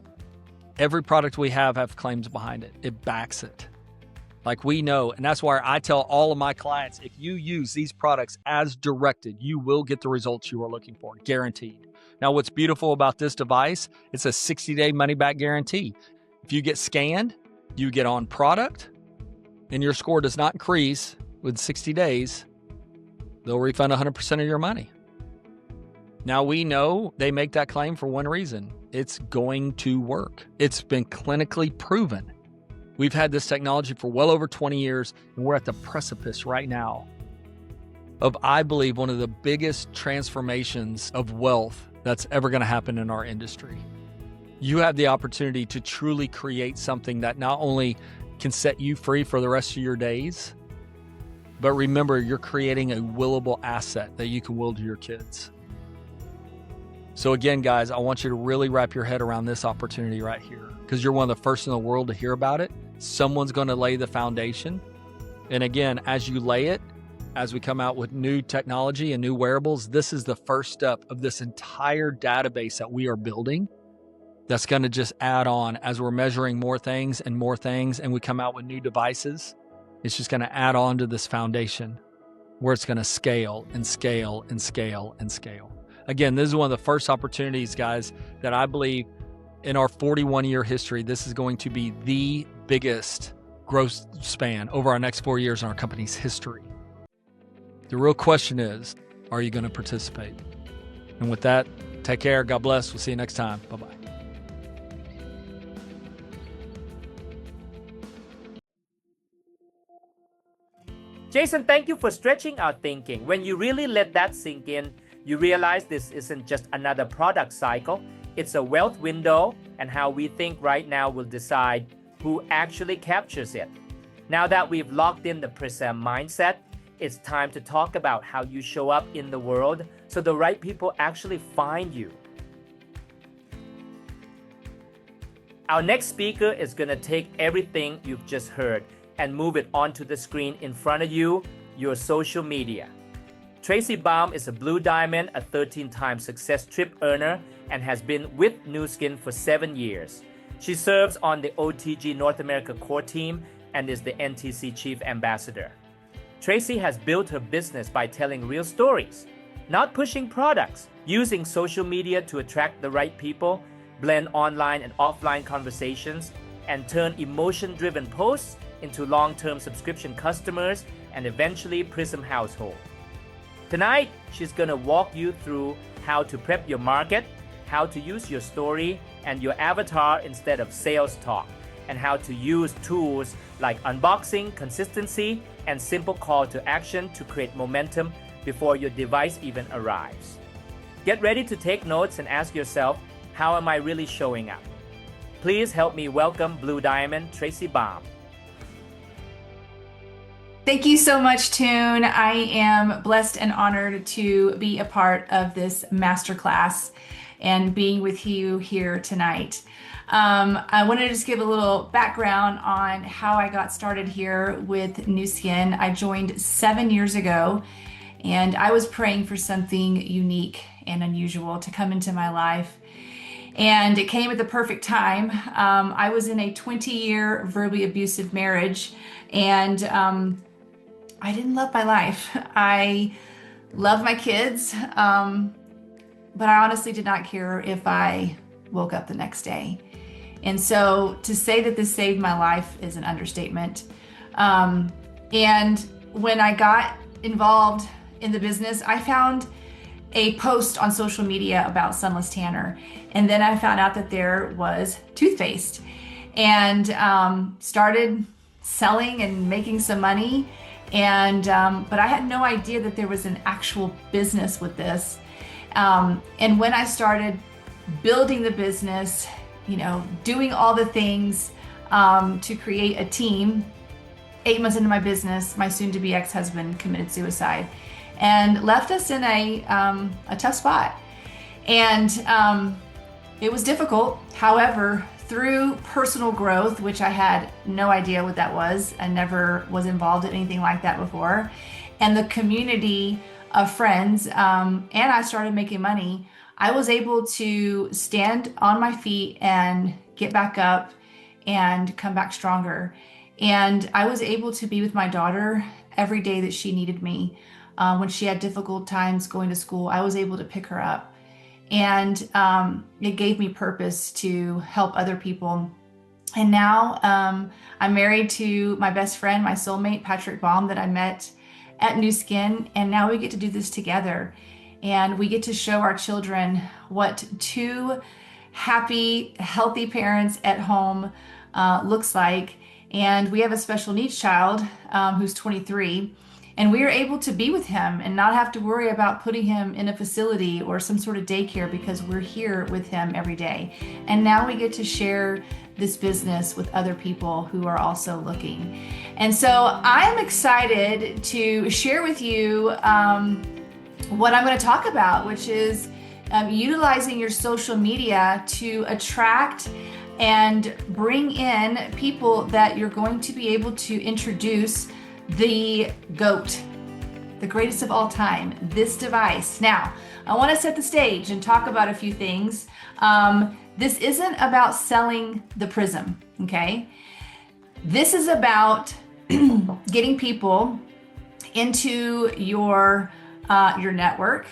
Every product we have claims behind it. It backs it. Like we know, and that's why I tell all of my clients, if you use these products as directed, you will get the results you are looking for, guaranteed. Now, what's beautiful about this device, it's a 60-day money-back guarantee. If you get scanned, you get on product, and your score does not increase with 60 days, they'll refund 100% of your money. Now, we know they make that claim for one reason. It's going to work. It's been clinically proven. We've had this technology for well over 20 years, and we're at the precipice right now of, I believe, one of the biggest transformations of wealth that's ever going to happen in our industry. You have the opportunity to truly create something that not only can set you free for the rest of your days, but remember, you're creating a willable asset that you can will to your kids. So again, guys, I want you to really wrap your head around this opportunity right here, because you're one of the first in the world to hear about it. Someone's going to lay the foundation. And again, as you lay it, as we come out with new technology and new wearables, this is the first step of this entire database that we are building that's going to just add on as we're measuring more things, and we come out with new devices. It's just going to add on to this foundation where it's going to scale and scale and scale and scale. Again, this is one of the first opportunities, guys, that I believe in our 41-year history, this is going to be the biggest growth span over our next 4 years in our company's history. The real question is, are you going to participate? And with that, take care. God bless. We'll see you next time. Bye-bye. Jason, thank you for stretching our thinking. When you really let that sink in, you realize this isn't just another product cycle. It's a wealth window, and how we think right now will decide who actually captures it. Now that we've locked in the PRYSM mindset, it's time to talk about how you show up in the world so the right people actually find you. Our next speaker is going to take everything you've just heard and move it onto the screen in front of you, your social media. Tracy Baum is a Blue Diamond, a 13-time Success Trip earner, and has been with Nu Skin for 7 years. She serves on the OTG North America core team and is the NTC Chief Ambassador. Tracy has built her business by telling real stories, not pushing products, using social media to attract the right people, blend online and offline conversations, and turn emotion-driven posts into long-term subscription customers and eventually PRYSM household. Tonight, she's going to walk you through how to prep your market, how to use your story and your avatar instead of sales talk, and how to use tools like unboxing, consistency, and simple call to action to create momentum before your device even arrives. Get ready to take notes and ask yourself, how am I really showing up? Please help me welcome Blue Diamond, Tracy Baum. Thank you so much, Toon. I am blessed and honored to be a part of this masterclass and being with you here tonight. I wanted to just give a little background on how I got started here with Nu Skin. I joined 7 years ago, and I was praying for something unique and unusual to come into my life. And it came at the perfect time. I was in a 20-year verbally abusive marriage, and I didn't love my life. I love my kids, but I honestly did not care if I woke up the next day. And so to say that this saved my life is an understatement. And when I got involved in the business, I found a post on social media about sunless tanner. And then I found out that there was toothpaste. and started selling and making some money. And but I had no idea that there was an actual business with this. And when I started building the business, doing all the things to create a team, 8 months into my business, my soon-to-be ex-husband committed suicide and left us in a tough spot. And it was difficult. However, through personal growth, which I had no idea what that was, I never was involved in anything like that before, and the community of friends, and I started making money, I was able to stand on my feet and get back up and come back stronger. And I was able to be with my daughter every day that she needed me. When she had difficult times going to school, I was able to pick her up. And it gave me purpose to help other people. And now I'm married to my best friend, my soulmate, Patrick Baum, that I met at New Skin. And now we get to do this together. And we get to show our children what two happy, healthy parents at home looks like. And we have a special needs child who's 23. And we are able to be with him and not have to worry about putting him in a facility or some sort of daycare because we're here with him every day. And now we get to share this business with other people who are also looking. And so I'm excited to share with you what I'm going to talk about, which is utilizing your social media to attract and bring in people that you're going to be able to introduce the GOAT, the greatest of all time, this device. Now, I want to set the stage and talk about a few things. This isn't about selling the PRYSM, okay? This is about getting people into your network,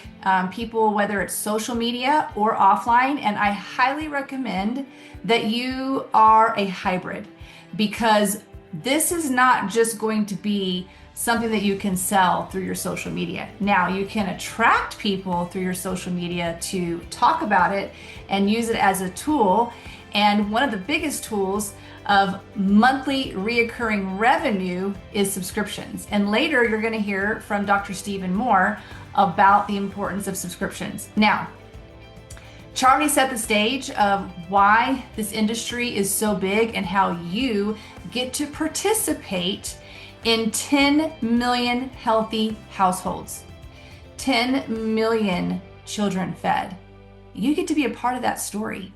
people, whether it's social media or offline. And I highly recommend that you are a hybrid, because this is not just going to be something that you can sell through your social media. Now, you can attract people through your social media to talk about it and use it as a tool. And one of the biggest tools of monthly reoccurring revenue is subscriptions. And later you're going to hear from Dr. Stephen Moore about the importance of subscriptions. Now, Charlie set the stage of why this industry is so big and how you get to participate in 10 million healthy households, 10 million children fed. You get to be a part of that story.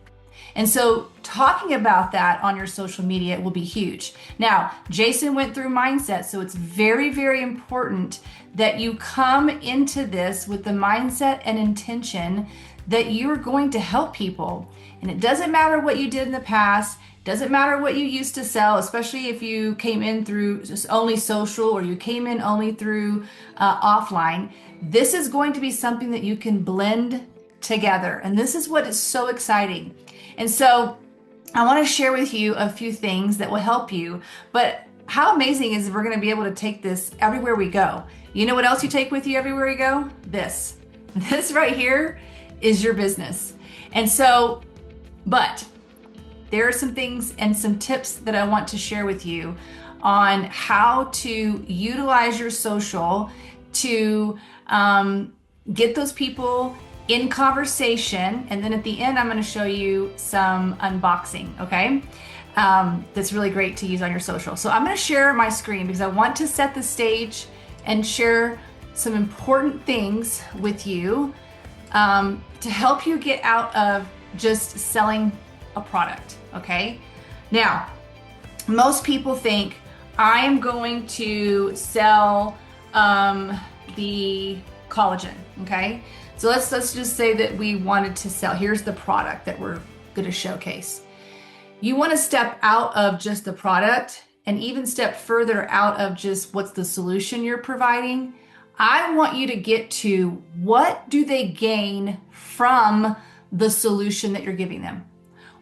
And so talking about that on your social media will be huge. Now, Jason went through mindset, so it's very, very important that you come into this with the mindset and intention that you're going to help people. And it doesn't matter what you did in the past, doesn't matter what you used to sell, especially if you came in through just only social or you came in only through offline. This is going to be something that you can blend together. And this is what is so exciting. And so I want to share with you a few things that will help you. But how amazing is we're going to be able to take this everywhere we go. You know what else you take with you everywhere you go? This right here is your business. And so, but there are some things and some tips that I want to share with you on how to utilize your social to get those people in conversation. And then at the end, I'm going to show you some unboxing, okay? That's really great to use on your social. So I'm going to share my screen because I want to set the stage and share some important things with you to help you get out of just selling a product, okay? Now, most people think I am going to sell the collagen, okay? So let's just say that we wanted to sell, here's the product that we're going to showcase. You want to step out of just the product and even step further out of just what's the solution you're providing. I want you to get to what do they gain from the solution that you're giving them?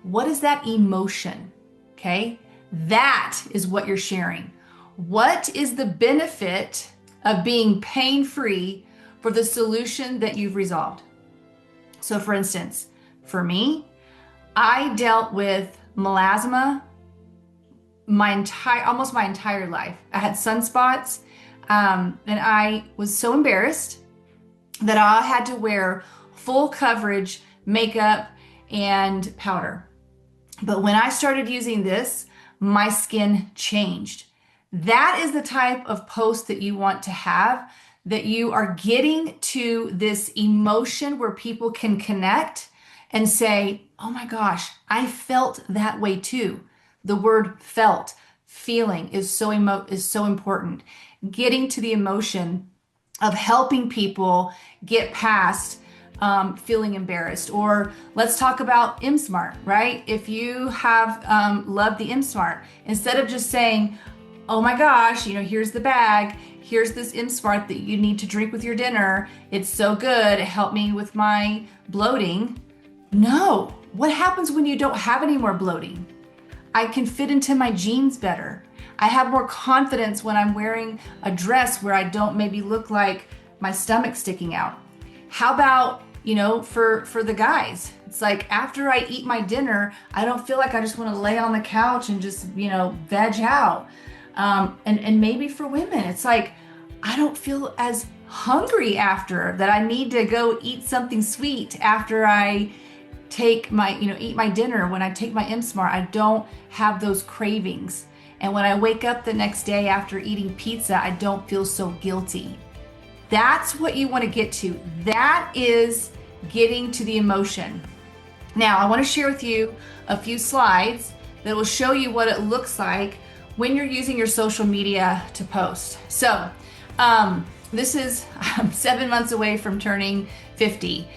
What is that emotion? Okay, that is what you're sharing. What is the benefit of being pain-free for the solution that you've resolved? So for instance, for me, I dealt with melasma almost my entire life. I had sunspots, and I was so embarrassed that I had to wear full coverage makeup and powder. But when I started using this, my skin changed. That is the type of post that you want to have, that you are getting to this emotion where people can connect and say, oh my gosh, I felt that way too. The word felt, feeling is so important. Getting to the emotion of helping people get past feeling embarrassed. Or let's talk about MSmart, right? If you have loved the MSmart, instead of just saying, oh my gosh, here's the bag, here's this MSmart that you need to drink with your dinner, it's so good, it helped me with my bloating. No, what happens when you don't have any more bloating? I can fit into my jeans better. I have more confidence when I'm wearing a dress where I don't maybe look like my stomach sticking out. How about, for the guys, it's like after I eat my dinner, I don't feel like I just want to lay on the couch and just, veg out. And maybe for women, it's like, I don't feel as hungry after that. I need to go eat something sweet after I take my, eat my dinner. When I take my MSmart, I don't have those cravings. And when I wake up the next day after eating pizza, I don't feel so guilty. That's what you want to get to. That is getting to the emotion. Now, I want to share with you a few slides that will show you what it looks like when you're using your social media to post. So, this is, I'm 7 months away from turning 50.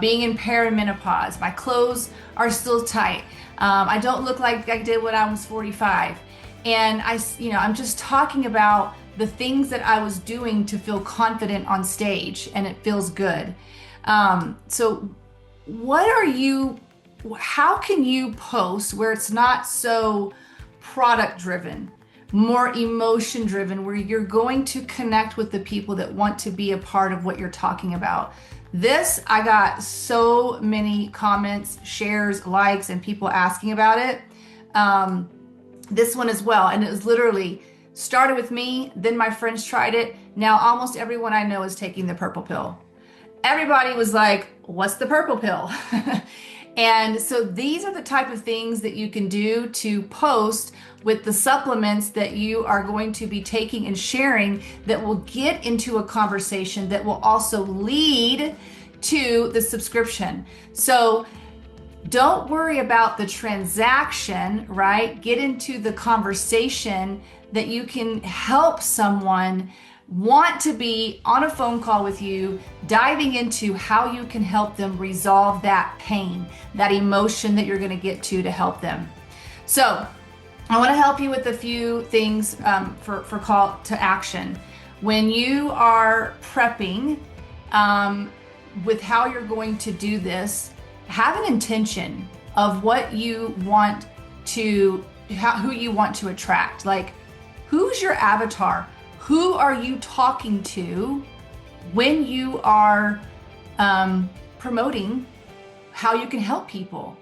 Being in perimenopause, my clothes are still tight. I don't look like I did when I was 45. And I'm just talking about the things that I was doing to feel confident on stage, and it feels good. So how can you post where it's not so product driven, more emotion driven, where you're going to connect with the people that want to be a part of what you're talking about? This, I got so many comments, shares, likes, and people asking about it. This one as well. And it was literally started with me, then my friends tried it. Now almost everyone I know is taking the purple pill. Everybody was like, what's the purple pill? And so these are the type of things that you can do to post with the supplements that you are going to be taking and sharing that will get into a conversation that will also lead to the subscription. So don't worry about the transaction, right? Get into the conversation that you can help someone want to be on a phone call with you, diving into how you can help them resolve that pain, that emotion that you're going to get to help them. So I want to help you with a few things for call to action. When you are prepping with how you're going to do this, have an intention of what you want to, who you want to attract. Like, who's your avatar? Who are you talking to when you are promoting how you can help people?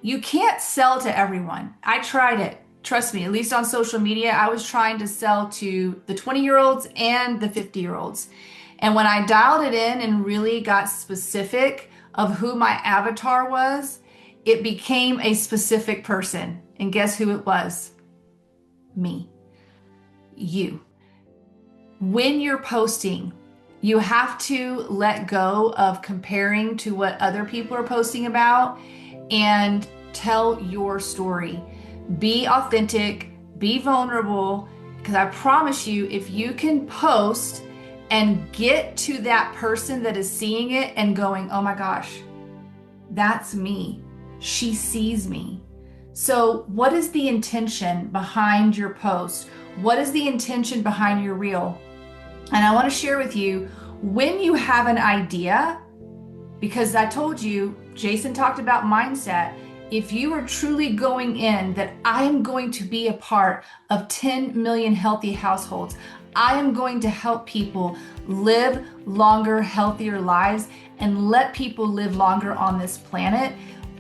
You can't sell to everyone. I tried it. Trust me, at least on social media, I was trying to sell to the 20-year-olds and the 50-year-olds. And when I dialed it in and really got specific of who my avatar was, it became a specific person. And guess who it was? Me. You. When you're posting, you have to let go of comparing to what other people are posting about and tell your story. Be authentic, be vulnerable, because I promise you, if you can post and get to that person that is seeing it and going, oh my gosh, that's me. She sees me. So what is the intention behind your post? What is the intention behind your reel? And I want to share with you, when you have an idea, because I told you, Jason talked about mindset. If you are truly going in that I am going to be a part of 10 million healthy households, I am going to help people live longer, healthier lives and let people live longer on this planet,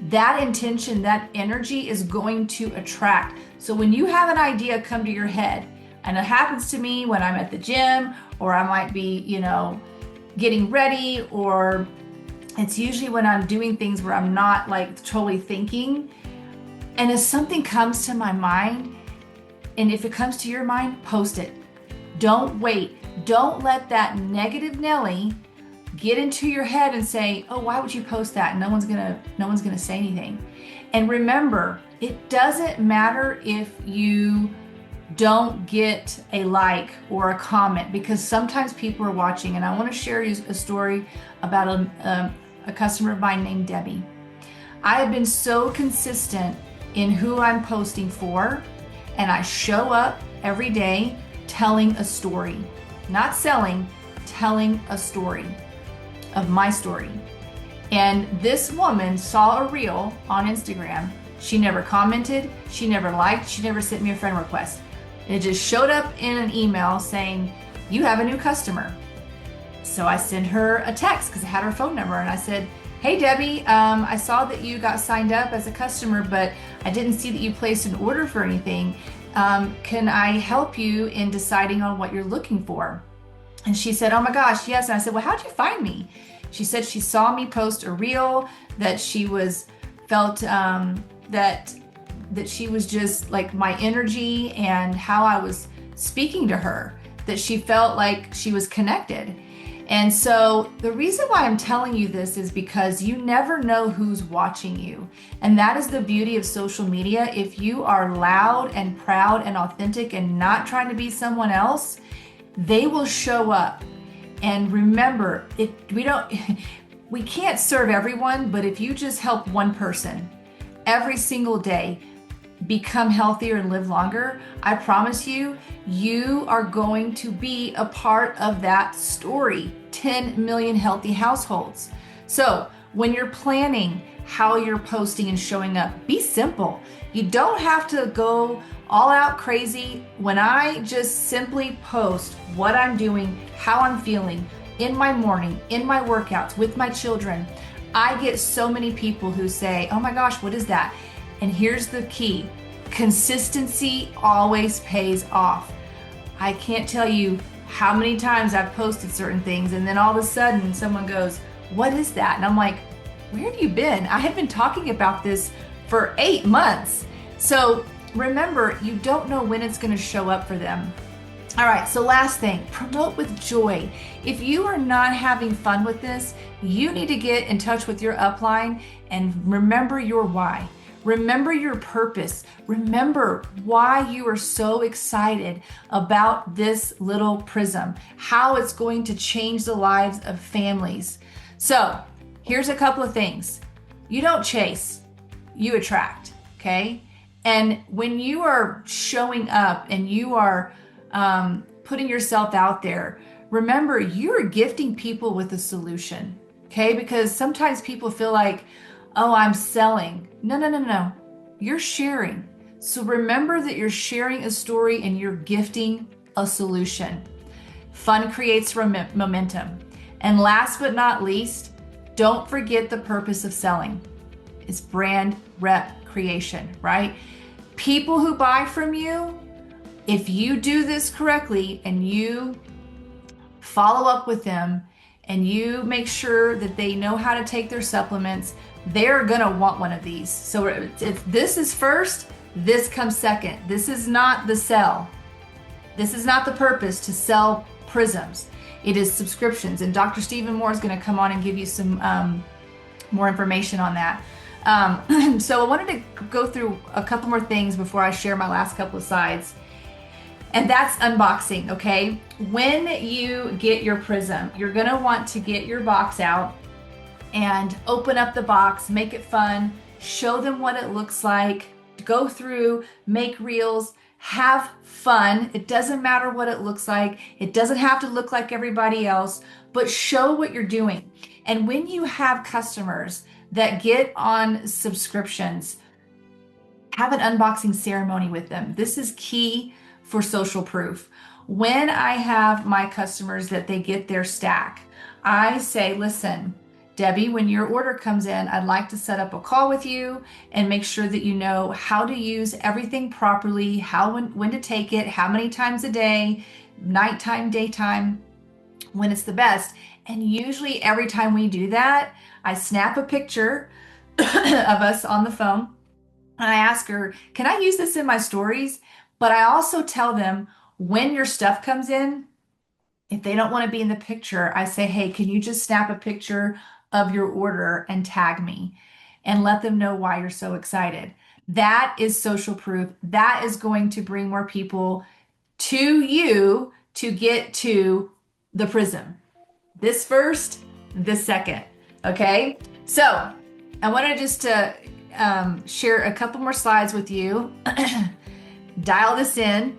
that intention, that energy is going to attract So when you have an idea come to your head, and it happens to me when I'm at the gym, or I might be, getting ready, or it's usually when I'm doing things where I'm not like totally thinking. And if something comes to my mind, and if it comes to your mind, post it. Don't wait. Don't let that negative Nelly get into your head and say, oh, why would you post that? No one's gonna say anything. And remember, it doesn't matter if you don't get a like or a comment, because sometimes people are watching. And I want to share you a story about a customer of mine named Debbie. I have been so consistent in who I'm posting for, and I show up every day telling a story, not selling, telling a story of my story. And this woman saw a reel on Instagram. She never commented, she never liked, she never sent me a friend request. It just showed up in an email saying, you have a new customer. So I sent her a text because I had her phone number, and I said, hey Debbie, I saw that you got signed up as a customer, but I didn't see that you placed an order for anything. Can I help you in deciding on what you're looking for? And she said, oh my gosh, yes. And I said, well, how'd you find me? She said she saw me post a reel, that she felt that she was just like my energy and how I was speaking to her, that she felt like she was connected. And so the reason why I'm telling you this is because you never know who's watching you. And that is the beauty of social media. If you are loud and proud and authentic and not trying to be someone else, they will show up. And remember, we can't serve everyone, but if you just help one person every single day become healthier and live longer, I promise you, you are going to be a part of that story. 10 million healthy households. So when you're planning how you're posting and showing up, be simple. You don't have to go all out crazy. When I just simply post what I'm doing, how I'm feeling in my morning, in my workouts, with my children, I get so many people who say, oh my gosh, what is that? And here's the key. Consistency always pays off. I can't tell you how many times I've posted certain things, and then all of a sudden someone goes, what is that? And I'm like, where have you been? I have been talking about this for 8 months. So remember, you don't know when it's going to show up for them. All right, so last thing, promote with joy. If you are not having fun with this, you need to get in touch with your upline and remember your why. Remember your purpose. Remember why you are so excited about this little PRYSM, how it's going to change the lives of families. So here's a couple of things. You don't chase, you attract, okay? And when you are showing up and you are putting yourself out there, remember you're gifting people with a solution, okay? Because sometimes people feel like, oh, I'm selling. No. You're sharing. So remember that you're sharing a story and you're gifting a solution. Fun creates momentum. And last but not least, don't forget the purpose of selling. It's brand rep creation, right? People who buy from you, if you do this correctly and you follow up with them and you make sure that they know how to take their supplements, they're gonna want one of these. So if this is first, this comes second. This is not the sell. This is not the purpose to sell PRYSMs. It is subscriptions. And Dr. Stephen Moore is gonna come on and give you some more information on that. So I wanted to go through a couple more things before I share my last couple of slides. And that's unboxing, okay? When you get your PRYSM, you're gonna want to get your box out and open up the box, make it fun, show them what it looks like, go through, make reels, have fun. It doesn't matter what it looks like. It doesn't have to look like everybody else, but show what you're doing. And when you have customers that get on subscriptions, have an unboxing ceremony with them. This is key for social proof. When I have my customers that they get their stack, I say, listen, Debbie, when your order comes in, I'd like to set up a call with you and make sure that you know how to use everything properly, when to take it, how many times a day, nighttime, daytime, when it's the best. And usually every time we do that, I snap a picture of us on the phone and I ask her, can I use this in my stories? But I also tell them when your stuff comes in, if they don't want to be in the picture, I say, hey, can you just snap a picture of your order and tag me and let them know why you're so excited. That is social proof. That is going to bring more people to you to get to the PRYSM. This first, this second. Okay. So I wanted just to share a couple more slides with you. Dial this in.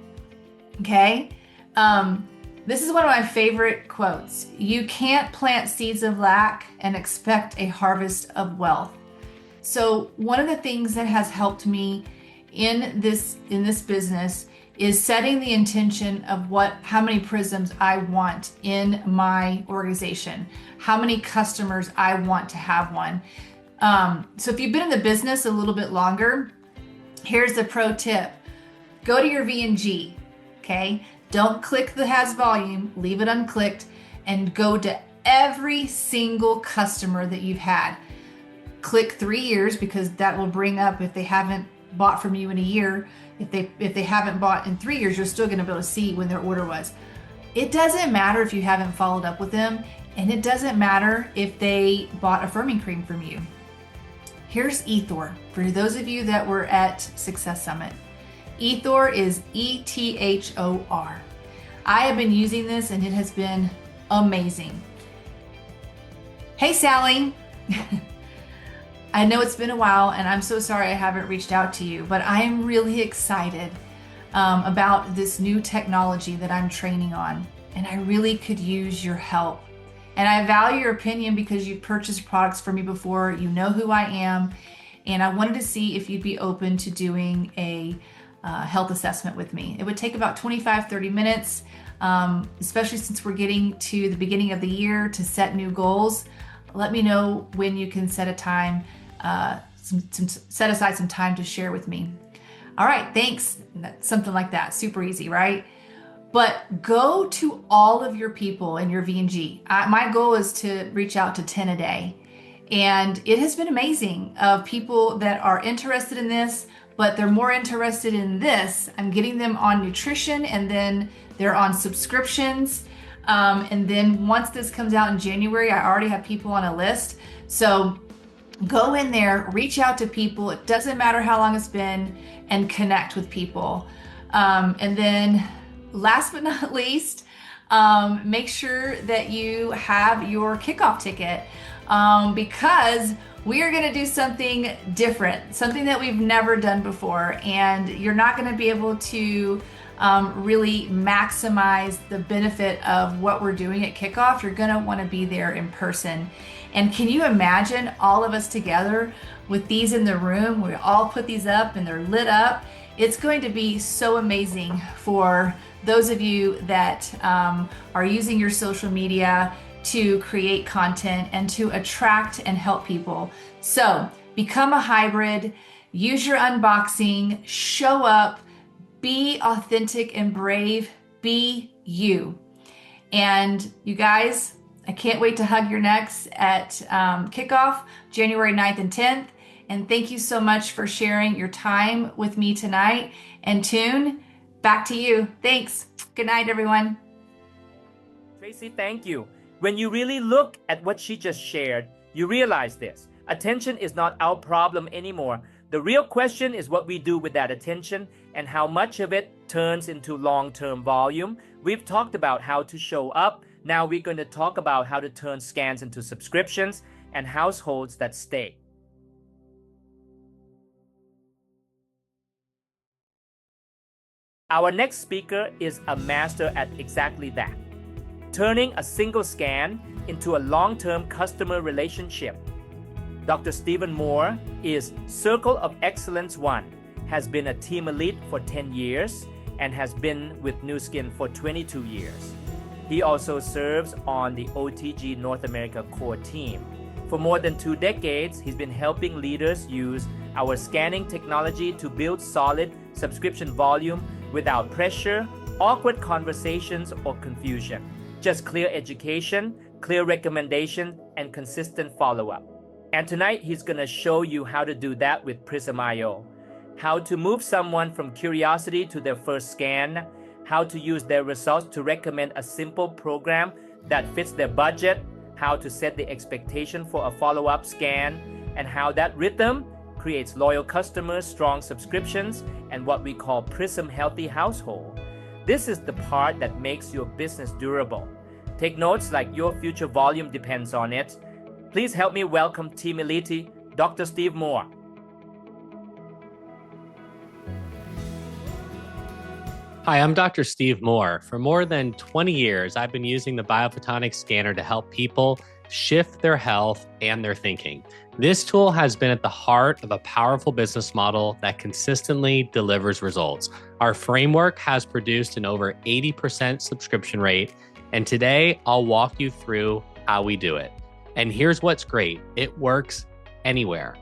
Okay. This is one of my favorite quotes. You can't plant seeds of lack and expect a harvest of wealth. So one of the things that has helped me in this business is setting the intention of how many PRYSMs I want in my organization, how many customers I want to have one. So if you've been in the business a little bit longer, here's the pro tip. Go to your V&G, okay? Don't click the has volume, leave it unclicked, and go to every single customer that you've had. Click 3 years because that will bring up if they haven't bought from you in a year. If they haven't bought in 3 years, you're still going to be able to see when their order was. It doesn't matter if you haven't followed up with them, and it doesn't matter if they bought a firming cream from you. Here's eThor for those of you that were at Success Summit. eThor is ETHOR. I have been using this and it has been amazing. Hey, Sally. I know it's been a while and I'm so sorry I haven't reached out to you, but I am really excited about this new technology that I'm training on, and I really could use your help. And I value your opinion because you've purchased products from me before, you know who I am, and I wanted to see if you'd be open to doing a health assessment with me. It would take about 25-30 minutes, especially since we're getting to the beginning of the year to set new goals. Let me know when you can set a time, set aside some time to share with me. All right, thanks. Something like that, super easy, right? But go to all of your people in your V&G. My goal is to reach out to 10 a day. And it has been amazing of people that are interested in this, but they're more interested in this. I'm getting them on nutrition, and then they're on subscriptions. And then once this comes out in January, I already have people on a list. So go in there, reach out to people. It doesn't matter how long it's been, and connect with people. And then last but not least, make sure that you have your kickoff ticket, because we are going to do something different, something that we've never done before, and you're not going to be able to really maximize the benefit of what we're doing at Kickoff. You're going to want to be there in person. And can you imagine all of us together with these in the room? We all put these up and they're lit up. It's going to be so amazing for those of you that are using your social media to create content and to attract and help people. So become a hybrid, use your unboxing, show up, be authentic and brave, be you. And you guys, I can't wait to hug your necks at Kickoff, January 9th and 10th. And thank you so much for sharing your time with me tonight. And Tune, back to you. Thanks. Good night, everyone. Tracy, thank you. When you really look at what she just shared, you realize this. Attention is not our problem anymore. The real question is what we do with that attention and how much of it turns into long-term volume. We've talked about how to show up. Now we're going to talk about how to turn scans into subscriptions and households that stay. Our next speaker is a master at exactly that. Turning a single scan into a long-term customer relationship. Dr. Stephen Moore is Circle of Excellence 1, has been a team elite for 10 years, and has been with Nu Skin for 22 years. He also serves on the OTG North America core team. For more than 2 decades, he's been helping leaders use our scanning technology to build solid subscription volume without pressure, awkward conversations, or confusion. Just clear education, clear recommendation, and consistent follow-up. And tonight, he's going to show you how to do that with PRYSMIO. How to move someone from curiosity to their first scan, how to use their results to recommend a simple program that fits their budget, how to set the expectation for a follow-up scan, and how that rhythm creates loyal customers, strong subscriptions, and what we call PRYSM Healthy Household. This is the part that makes your business durable. Take notes like your future volume depends on it. Please help me welcome Team Elite, Dr. Steve Moore. Hi, I'm Dr. Steve Moore. For more than 20 years, I've been using the Biophotonics scanner to help people shift their health and their thinking. This tool has been at the heart of a powerful business model that consistently delivers results. Our framework has produced an over 80% subscription rate, and today I'll walk you through how we do it. And here's what's great. It works anywhere.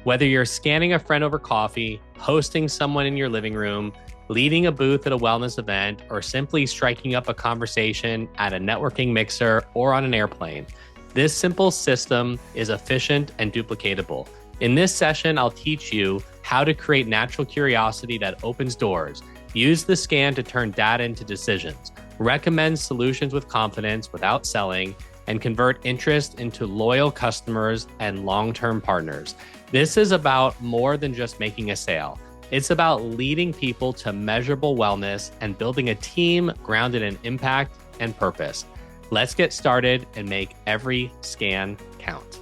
Whether you're scanning a friend over coffee, hosting someone in your living room, leading a booth at a wellness event, or simply striking up a conversation at a networking mixer or on an airplane, this simple system is efficient and duplicatable. In this session, I'll teach you how to create natural curiosity that opens doors, use the scan to turn data into decisions, recommend solutions with confidence without selling, and convert interest into loyal customers and long-term partners. This is about more than just making a sale. It's about leading people to measurable wellness and building a team grounded in impact and purpose. Let's get started and make every scan count.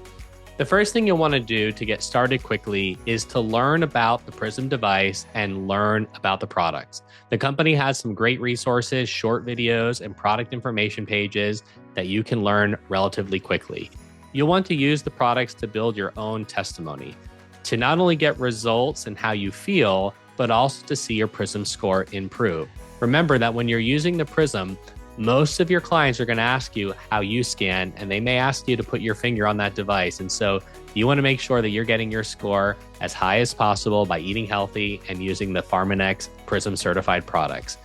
The first thing you'll want to do to get started quickly is to learn about the PRYSM device and learn about the products. The company has some great resources, short videos, and product information pages that you can learn relatively quickly. You'll want to use the products to build your own testimony, to not only get results and how you feel, but also to see your PRYSM score improve. Remember that when you're using the PRYSM, most of your clients are going to ask you how you scan, and they may ask you to put your finger on that device. And so you want to make sure that you're getting your score as high as possible by eating healthy and using the PharmaNex PRYSM certified products.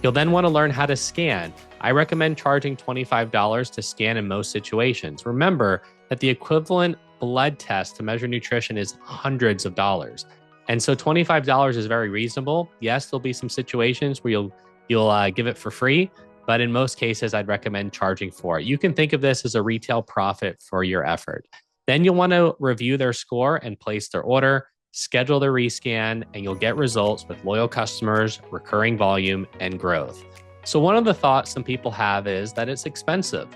You'll then want to learn how to scan. I recommend charging $25 to scan in most situations. Remember that the equivalent blood test to measure nutrition is hundreds of dollars. And so $25 is very reasonable. Yes, there'll be some situations where you'll give it for free, but in most cases, I'd recommend charging for it. You can think of this as a retail profit for your effort. Then you'll want to review their score and place their order, schedule their rescan, and you'll get results with loyal customers, recurring volume, and growth. So one of the thoughts some people have is that it's expensive.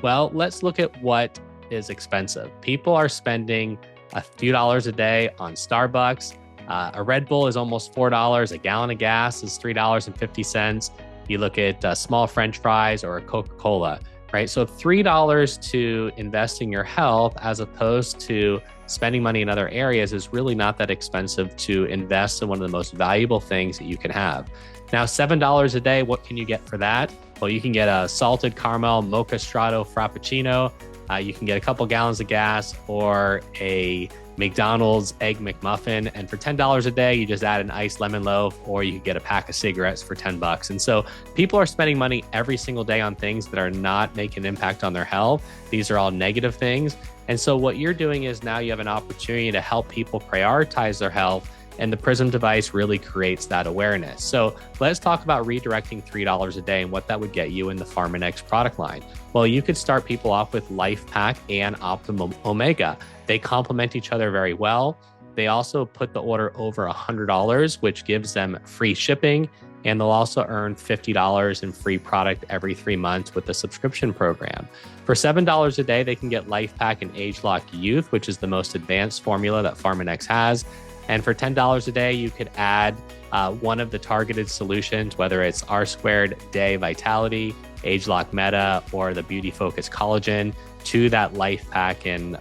Well, let's look at what is expensive. People are spending a few dollars a day on Starbucks. A Red Bull is almost $4. A gallon of gas is $3.50. You look at small French fries or a Coca-Cola, right? So $3 to invest in your health as opposed to spending money in other areas is really not that expensive to invest in one of the most valuable things that you can have. Now, $7 a day, what can you get for that? Well, you can get a salted caramel mocha strato frappuccino. You can get a couple gallons of gas or a McDonald's Egg McMuffin. And for $10 a day, you just add an iced lemon loaf, or you can get a pack of cigarettes for $10. And so people are spending money every single day on things that are not making an impact on their health. These are all negative things. And so what you're doing is now you have an opportunity to help people prioritize their health, and the PRYSM device really creates that awareness. So let's talk about redirecting $3 a day and what that would get you in the PharmaNex product line. Well, you could start people off with LifePak and Optimum Omega. They complement each other very well. They also put the order over $100, which gives them free shipping, and they'll also earn $50 in free product every 3 months with the subscription program. For $7 a day, they can get LifePak and AgeLock Youth, which is the most advanced formula that PharmaNex has. And for $10 a day, you could add one of the targeted solutions, whether it's R² Day Vitality, AgeLock Meta, or the Beauty Focus Collagen, to that LifePak and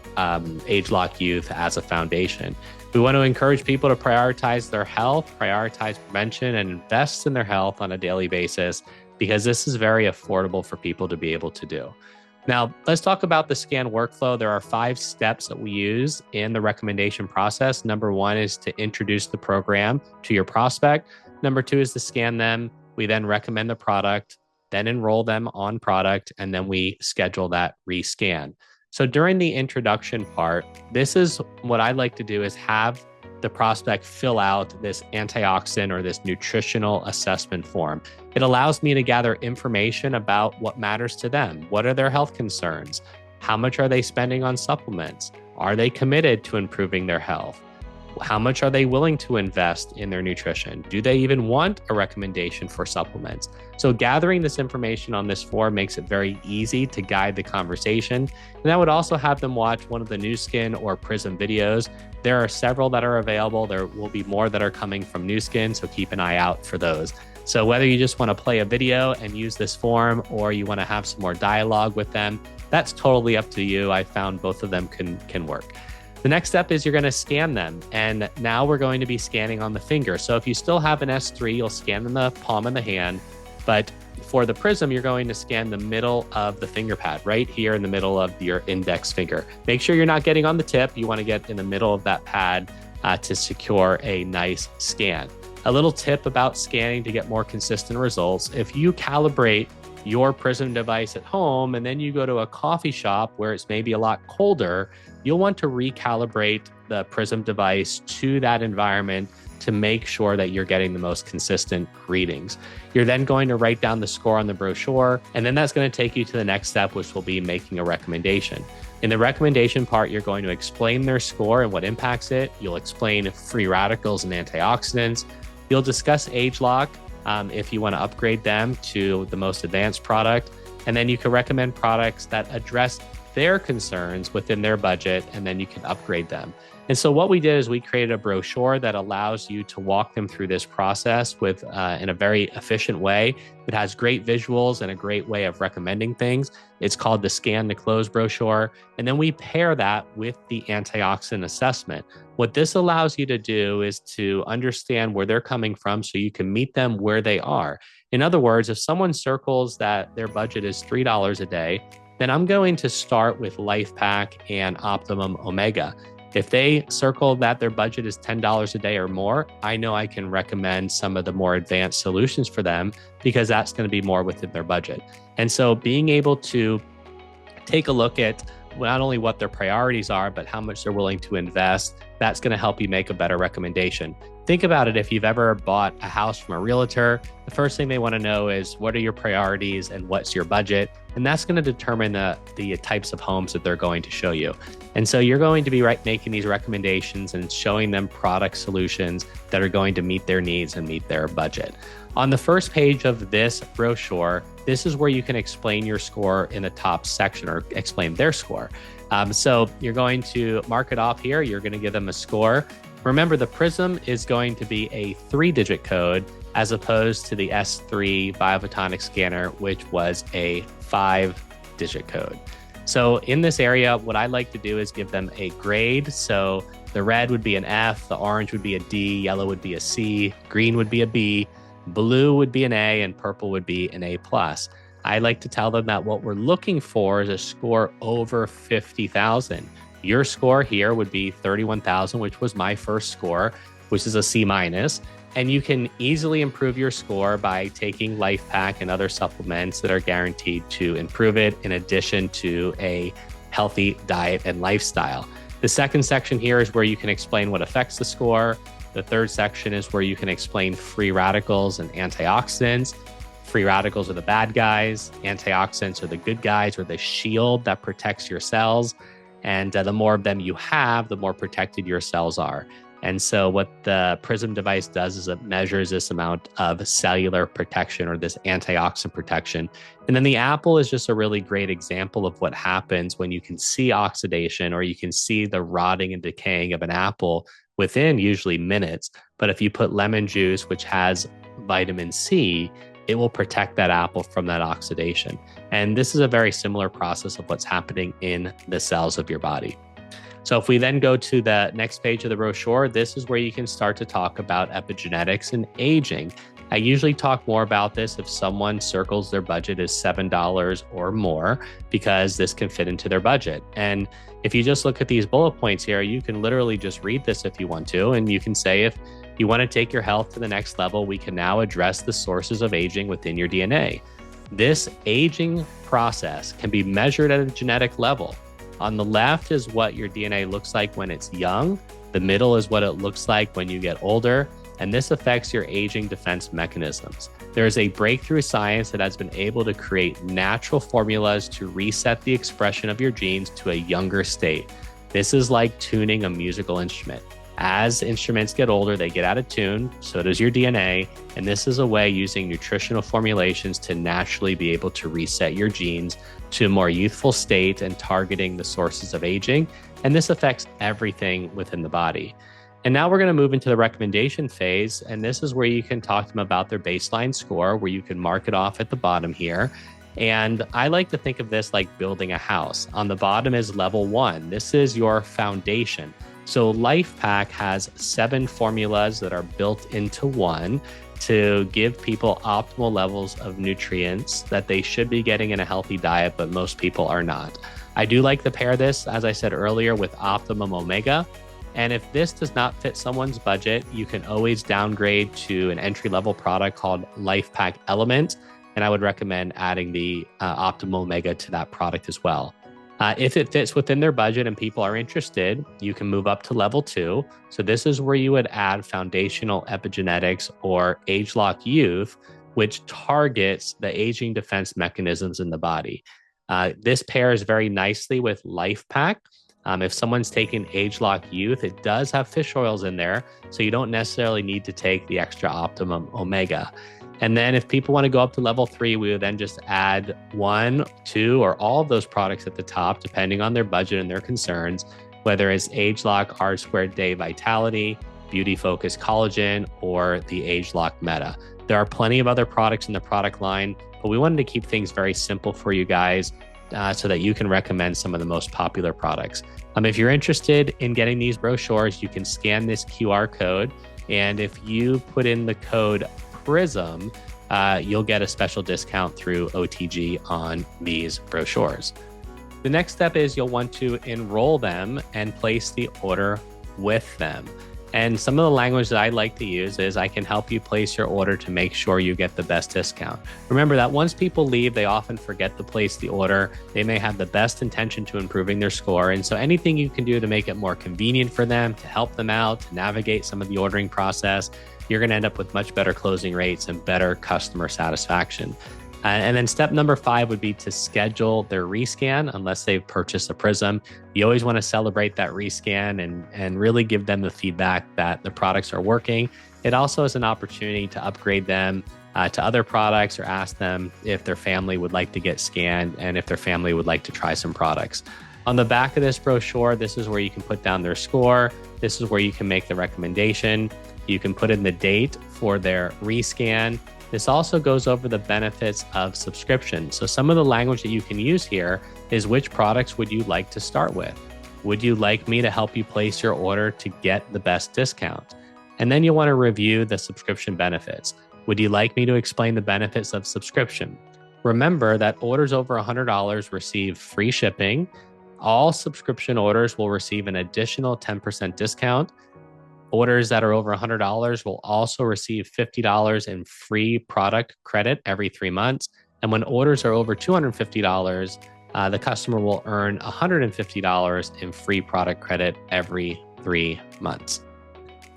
AgeLock Youth as a foundation. We want to encourage people to prioritize their health, prioritize prevention, and invest in their health on a daily basis, because this is very affordable for people to be able to do. Now, let's talk about the scan workflow. There are 5 steps that we use in the recommendation process. Number 1 is to introduce the program to your prospect. Number 2 is to scan them. We then recommend the product, then enroll them on product, and then we schedule that rescan. So during the introduction part, this is what I like to do is have the prospect fill out this antioxidant or this nutritional assessment form. It allows me to gather information about what matters to them. What are their health concerns? How much are they spending on supplements? Are they committed to improving their health? How much are they willing to invest in their nutrition? Do they even want a recommendation for supplements? So gathering this information on this form makes it very easy to guide the conversation. And I would also have them watch one of the Nu Skin or PRYSM videos. There are several that are available. There will be more that are coming from Nu Skin, so keep an eye out for those. So whether you just want to play a video and use this form, or you want to have some more dialogue with them, that's totally up to you. I found both of them can work. The next step is you're going to scan them. And now we're going to be scanning on the finger. So if you still have an S3, you'll scan in the palm of the hand. But for the PRYSM, you're going to scan the middle of the finger pad, right here in the middle of your index finger. Make sure you're not getting on the tip. You want to get in the middle of that pad to secure a nice scan. A little tip about scanning to get more consistent results. If you calibrate your PRYSM device at home and then you go to a coffee shop where it's maybe a lot colder, you'll want to recalibrate the PRYSM device to that environment to make sure that you're getting the most consistent readings. You're then going to write down the score on the brochure, and then that's going to take you to the next step, which will be making a recommendation. In the recommendation part, you're going to explain their score and what impacts it. You'll explain free radicals and antioxidants. You'll discuss age lock if you want to upgrade them to the most advanced product. And then you can recommend products that address their concerns within their budget, and then you can upgrade them. And so what we did is we created a brochure that allows you to walk them through this process with in a very efficient way. It has great visuals and a great way of recommending things. It's called the Scan to Close brochure. And then we pair that with the antioxidant assessment. What this allows you to do is to understand where they're coming from so you can meet them where they are. In other words, if someone circles that their budget is $3 a day, then I'm going to start with Life Pack and Optimum Omega. If they circle that their budget is $10 a day or more, I know I can recommend some of the more advanced solutions for them because that's going to be more within their budget. And so being able to take a look at not only what their priorities are, but how much they're willing to invest, that's going to help you make a better recommendation. Think about it. If you've ever bought a house from a realtor, the first thing they want to know is what are your priorities and what's your budget? And that's going to determine the types of homes that they're going to show you. And so you're going to be making these recommendations and showing them product solutions that are going to meet their needs and meet their budget. On the first page of this brochure, this is where you can explain your score in the top section or explain their score. So you're going to mark it off here. You're going to give them a score. Remember, the PRYSM is going to be a 3-digit code as opposed to the S3 Biophotonic scanner, which was a 5-digit code. So in this area, what I like to do is give them a grade. So the red would be an F, the orange would be a D, yellow would be a C, green would be a B, blue would be an A, and purple would be an A+. I like to tell them that what we're looking for is a score over 50,000. Your score here would be 31,000, which was my first score, which is a C-. And you can easily improve your score by taking Life Pack and other supplements that are guaranteed to improve it, in addition to a healthy diet and lifestyle. The second section here is where you can explain what affects the score. The third section is where you can explain free radicals and antioxidants. Free radicals are the bad guys. Antioxidants are the good guys, or the shield that protects your cells. And the more of them you have, the more protected your cells are. And so what the PRYSM device does is it measures this amount of cellular protection, or this antioxidant protection. And then the apple is just a really great example of what happens when you can see oxidation, or you can see the rotting and decaying of an apple within usually minutes. But if you put lemon juice, which has vitamin C, it will protect that apple from that oxidation. And this is a very similar process of what's happening in the cells of your body. So if we then go to the next page of the brochure, this is where you can start to talk about epigenetics and aging. I usually talk more about this if someone circles their budget as $7 or more, because this can fit into their budget. And if you just look at these bullet points here, you can literally just read this if you want to, and you can say, if you want to take your health to the next level, we can now address the sources of aging within your DNA. This aging process can be measured at a genetic level. On the left is what your DNA looks like when it's young. The middle is what it looks like when you get older. And this affects your aging defense mechanisms. There is a breakthrough science that has been able to create natural formulas to reset the expression of your genes to a younger state. This is like tuning a musical instrument. As instruments get older, they get out of tune, so does your DNA. And this is a way using nutritional formulations to naturally be able to reset your genes to a more youthful state and targeting the sources of aging. And this affects everything within the body. And now we're going to move into the recommendation phase. And this is where you can talk to them about their baseline score, where you can mark it off at the bottom here. And I like to think of this like building a house. On the bottom is level 1. This is your foundation. So LifePak has 7 formulas that are built into one to give people optimal levels of nutrients that they should be getting in a healthy diet, but most people are not. I do like to pair this, as I said earlier, with Optimum Omega. And if this does not fit someone's budget, you can always downgrade to an entry-level product called LifePak Element. And I would recommend adding the Optimal Omega to that product as well. If it fits within their budget and people are interested, you can move up to level 2. So this is where you would add foundational epigenetics or Age Lock Youth, which targets the aging defense mechanisms in the body. This pairs very nicely with LifePak. If someone's taking Age Lock Youth, it does have fish oils in there, so you don't necessarily need to take the extra Optimum Omega. And then if people want to go up to level 3, we would then just add 1, 2, or all of those products at the top, depending on their budget and their concerns, whether it's Age Lock R Squared Day Vitality, Beauty Focus Collagen, or the Age Lock Meta. There are plenty of other products in the product line, but we wanted to keep things very simple for you guys so that you can recommend some of the most popular products. If you're interested in getting these brochures, you can scan this QR code. And if you put in the code PRYSM, you'll get a special discount through OTG on these brochures. The next step is you'll want to enroll them and place the order with them. And some of the language that I like to use is, I can help you place your order to make sure you get the best discount. Remember that once people leave, they often forget to place the order. They may have the best intention to improving their score. And so anything you can do to make it more convenient for them, to help them out, to navigate some of the ordering process, you're going to end up with much better closing rates and better customer satisfaction. And then step number 5 would be to schedule their rescan unless they've purchased a PRYSM. You always want to celebrate that rescan and really give them the feedback that the products are working. It also is an opportunity to upgrade them to other products, or ask them if their family would like to get scanned and if their family would like to try some products. On the back of this brochure, this is where you can put down their score. This is where you can make the recommendation. You can put in the date for their rescan. This also goes over the benefits of subscription. So some of the language that you can use here is, which products would you like to start with? Would you like me to help you place your order to get the best discount? And then you want to review the subscription benefits. Would you like me to explain the benefits of subscription? Remember that orders over $100 receive free shipping. All subscription orders will receive an additional 10% discount. Orders that are over $100 will also receive $50 in free product credit every 3 months. And when orders are over $250, the customer will earn $150 in free product credit every 3 months.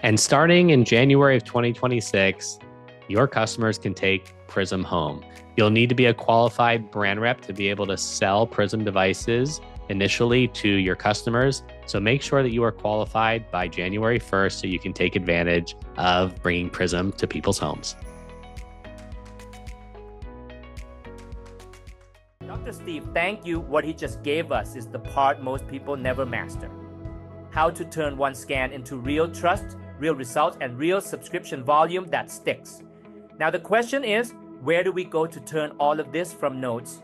And starting in January of 2026, your customers can take PRYSM home. You'll need to be a qualified brand rep to be able to sell PRYSM devices initially to your customers. So make sure that you are qualified by January 1st so you can take advantage of bringing PRYSM to people's homes. Dr. Steve, thank you. What he just gave us is the part most people never master. How to turn one scan into real trust, real results, and real subscription volume that sticks. Now the question is, where do we go to turn all of this from notes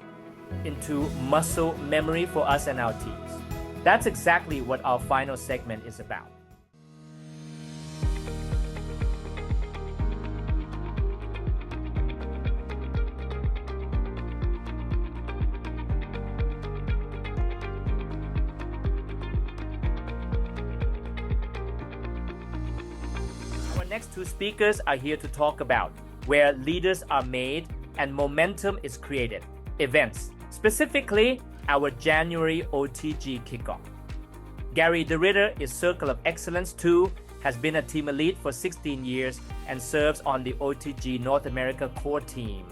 into muscle memory for us and our teams? That's exactly what our final segment is about. next two speakers are here to talk about where leaders are made and momentum is created, events, specifically our January OTG Kickoff. Gary DeRitter is Circle of Excellence 2, has been a team elite for 16 years and serves on the OTG North America core team.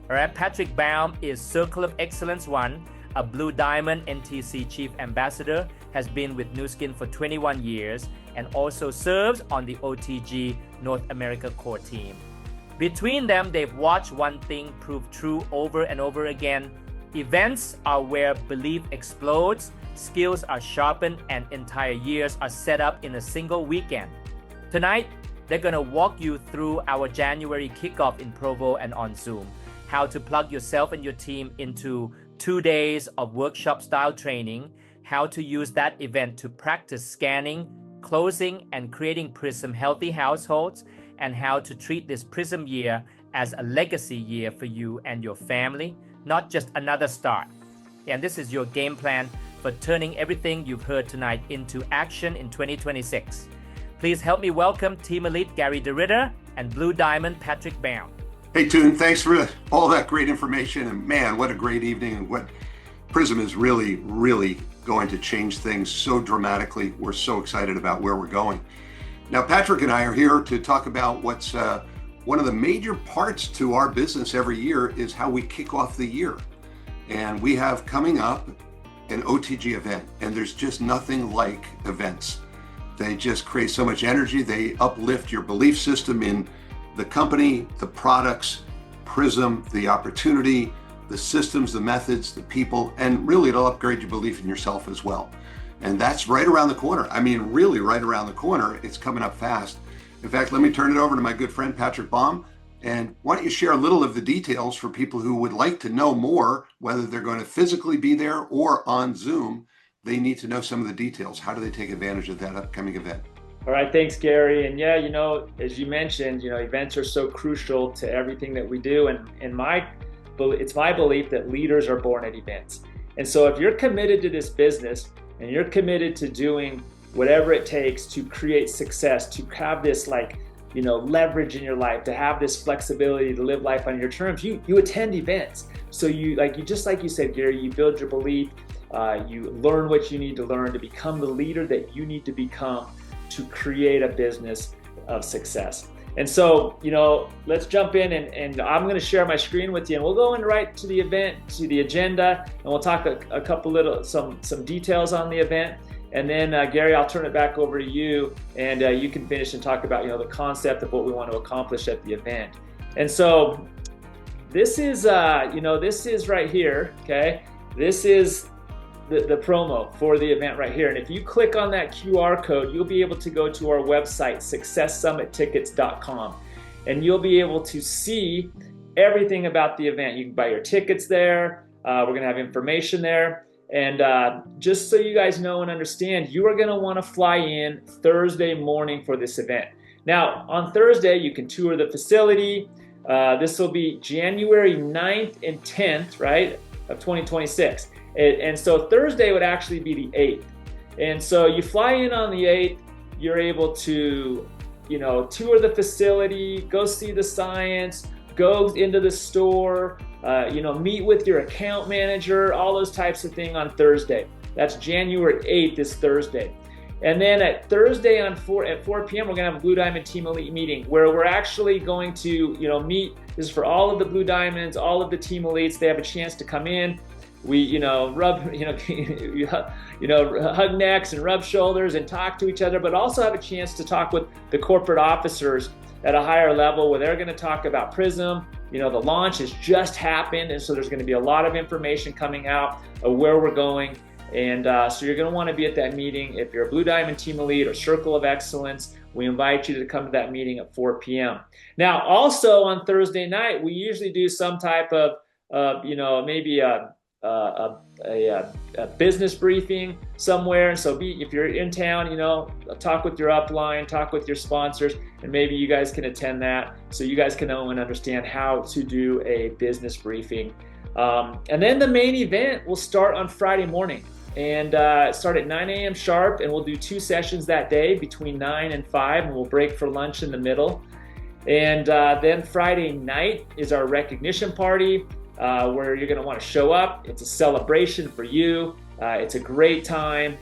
All right, Patrick Baum is Circle of Excellence 1, a Blue Diamond NTC Chief Ambassador, has been with Nu Skin for 21 years and also serves on the OTG North America core team. Between them, they've watched one thing prove true over and over again. Events are where belief explodes, skills are sharpened, and entire years are set up in a single weekend. Tonight, they're going to walk you through our January kickoff in Provo and on Zoom, how to plug yourself and your team into 2 days of workshop-style training, how to use that event to practice scanning, closing, and creating PRYSM Healthy Households, and how to treat this PRYSM year as a legacy year for you and your family, not just another start. And this is your game plan for turning everything you've heard tonight into action in 2026. Please help me welcome Team Elite Gary DeRitter and Blue Diamond Patrick Baum. Hey, Toon, thanks for all that great information. And man, what a great evening. And what PRYSM is really, really going to change things so dramatically. We're so excited about where we're going. Now, Patrick and I are here to talk about what's one of the major parts to our business every year is how we kick off the year. And we have coming up an OTG event, and there's just nothing like events. They just create so much energy. They uplift your belief system in the company, the products, PRYSM, the opportunity, the systems, the methods, the people, and really it'll upgrade your belief in yourself as well. And that's right around the corner. I mean, really right around the corner. It's coming up fast. In fact, let me turn it over to my good friend, Patrick Baum. And why don't you share a little of the details for people who would like to know more, whether they're going to physically be there or on Zoom, they need to know some of the details. How do they take advantage of that upcoming event? All right, thanks, Gary. And yeah, as you mentioned, events are so crucial to everything that we do. And it's my belief that leaders are born at events. And so if you're committed to this business and you're committed to doing whatever it takes to create success, to have this leverage in your life, to have this flexibility to live life on your terms, you attend events. So just like you said, Gary, you build your belief, you learn what you need to learn to become the leader that you need to become to create a business of success. And so, let's jump in and I'm going to share my screen with you and we'll go in right to the event, to the agenda, and we'll talk a couple some details on the event. And then Gary, I'll turn it back over to you and you can finish and talk about, the concept of what we want to accomplish at the event. And so this is, this is right here, okay? This is the promo for the event right here. And if you click on that QR code, you'll be able to go to our website, successsummittickets.com, and you'll be able to see everything about the event. You can buy your tickets there. We're going to have information there. And just so you guys know and understand, you are going to want to fly in Thursday morning for this event. Now, on Thursday, you can tour the facility. This will be January 9th and 10th, right, of 2026. And so Thursday would actually be the 8th. And so you fly in on the 8th, you're able to, tour the facility, go see the science, go into the store, meet with your account manager, all those types of things on Thursday. That's January 8th is Thursday. And then at Thursday at 4 p.m., we're going to have a Blue Diamond Team Elite meeting where we're actually going to, meet. This is for all of the Blue Diamonds, all of the Team Elites. They have a chance to come in. We, hug necks and rub shoulders and talk to each other, but also have a chance to talk with the corporate officers at a higher level where they're going to talk about PRYSM. The launch has just happened, and so there's going to be a lot of information coming out of where we're going. And so you're going to want to be at that meeting. If you're a Blue Diamond Team Elite or Circle of Excellence, we invite you to come to that meeting at 4 p.m. Now, also on Thursday night, we usually do some type of, maybe a business briefing somewhere. And so if you're in town, talk with your upline, talk with your sponsors, and maybe you guys can attend that so you guys can know and understand how to do a business briefing. And then the main event will start on Friday morning. and start at 9 a.m. sharp, and we'll do 2 sessions that day between 9 and 5, and we'll break for lunch in the middle. And then Friday night is our recognition party, where you're going to want to show up. It's a celebration for you. It's a great time.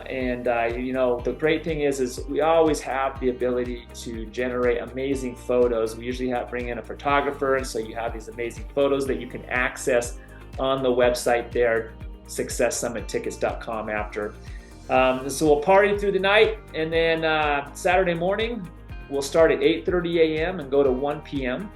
You know, the great thing is we always have the ability to generate amazing photos. We usually bring in a photographer, and so you have these amazing photos that you can access on the website there, successsummittickets.com after. So we'll party through the night, and then Saturday morning, we'll start at 8:30 a.m. and go to 1 p.m.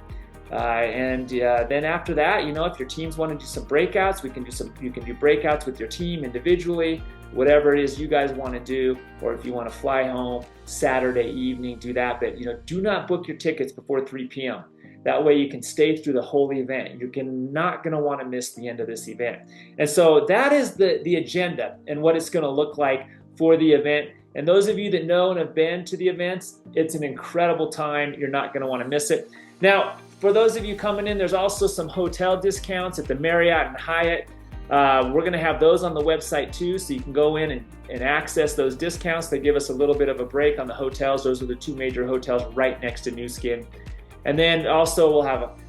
Then after that, you know, if your teams want to do some breakouts, you can do breakouts with your team individually, whatever it is you guys want to do, or if you want to fly home Saturday evening, do that. But, you know, do not book your tickets before 3 p.m. That way you can stay through the whole event. You're not going to want to miss the end of this event. And so that is the agenda and what it's going to look like for the event. And those of you that know and have been to the events, it's an incredible time. You're not going to want to miss it. Now, for those of you coming in, there's also some hotel discounts at the Marriott and Hyatt. We're going to have those on the website too, so you can go in and access those discounts. They give us a little bit of a break on the hotels. Those are the 2 major hotels right next to New Skin. And then also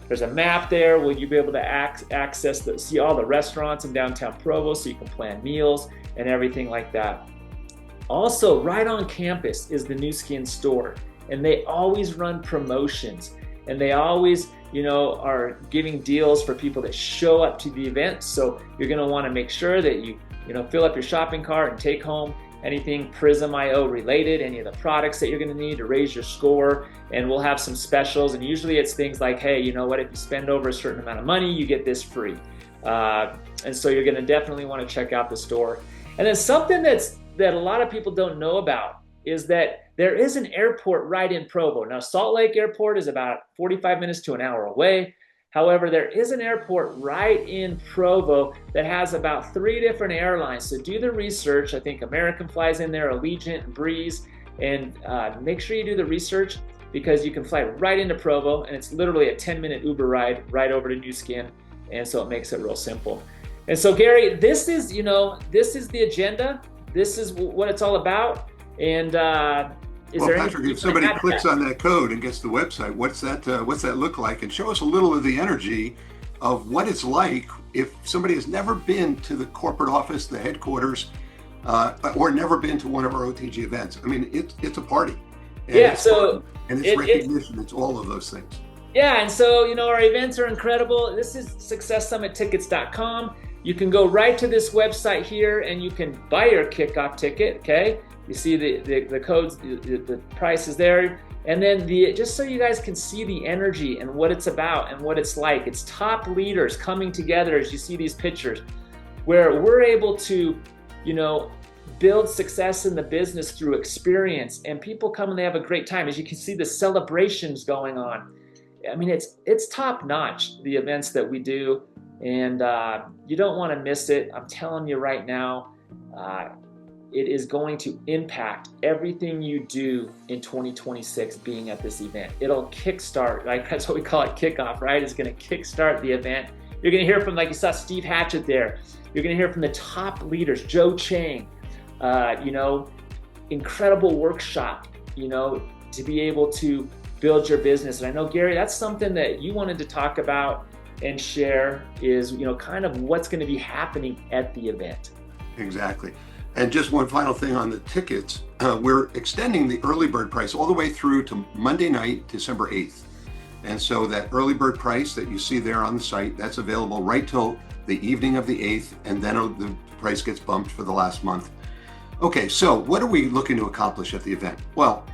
there's a map there where you'll be able to access see all the restaurants in downtown Provo, so you can plan meals and everything like that. Also, right on campus is the New Skin store, and they always run promotions, and they always, you know, are giving deals for people that show up to the event. So you're going to want to make sure that you fill up your shopping cart and take home anything PRYSMIO related, any of the products that you're going to need to raise your score. And we'll have some specials, and usually it's things like, hey, you know what, if you spend over a certain amount of money, you get this free. And so you're going to definitely want to check out the store. And then something that a lot of people don't know about is that there is an airport right in Provo. Now, Salt Lake Airport is about 45 minutes to an hour away. However, there is an airport right in Provo that has about 3 different airlines. So do the research. I think American flies in there, Allegiant, and Breeze. And make sure you do the research, because you can fly right into Provo, and it's literally a 10-minute Uber ride right over to New Skin. And so it makes it real simple. And so, Gary, this is the agenda. This is what it's all about. And Patrick, if somebody clicks on that code and gets the website, what's that look like? And show us a little of the energy of what it's like if somebody has never been to the corporate office, the headquarters, or never been to one of our OTG events. I mean, it's a party. And it's recognition. It's all of those things. Yeah, and so, you know, our events are incredible. This is successsummittickets.com. You can go right to this website here, and you can buy your kickoff ticket, okay? You see the codes, the price is there. And then just so you guys can see the energy and what it's about and what it's like. It's top leaders coming together, as you see these pictures, where we're able to, you know, build success in the business through experience, and people come and they have a great time. As you can see, the celebrations going on. I mean, it's top notch, the events that we do, and you don't want to miss it. I'm telling you right now, it is going to impact everything you do in 2026 being at this event. It'll kickstart, like that's what we call it, kickoff, right? It's going to kickstart the event. You're going to hear from, like you saw Steve Hatchett there. You're going to hear from the top leaders, Joe Chang, you know, incredible workshop, you know, to be able to build your business. And I know, Gary, that's something that you wanted to talk about and share is, you know, kind of what's going to be happening at the event. Exactly. And just one final thing on the tickets, we're extending the early bird price all the way through to Monday night, December 8th. And so that early bird price that you see there on the site, that's available right till the evening of the 8th, and then the price gets bumped for the last month. Okay, so what are we looking to accomplish at the event? Well,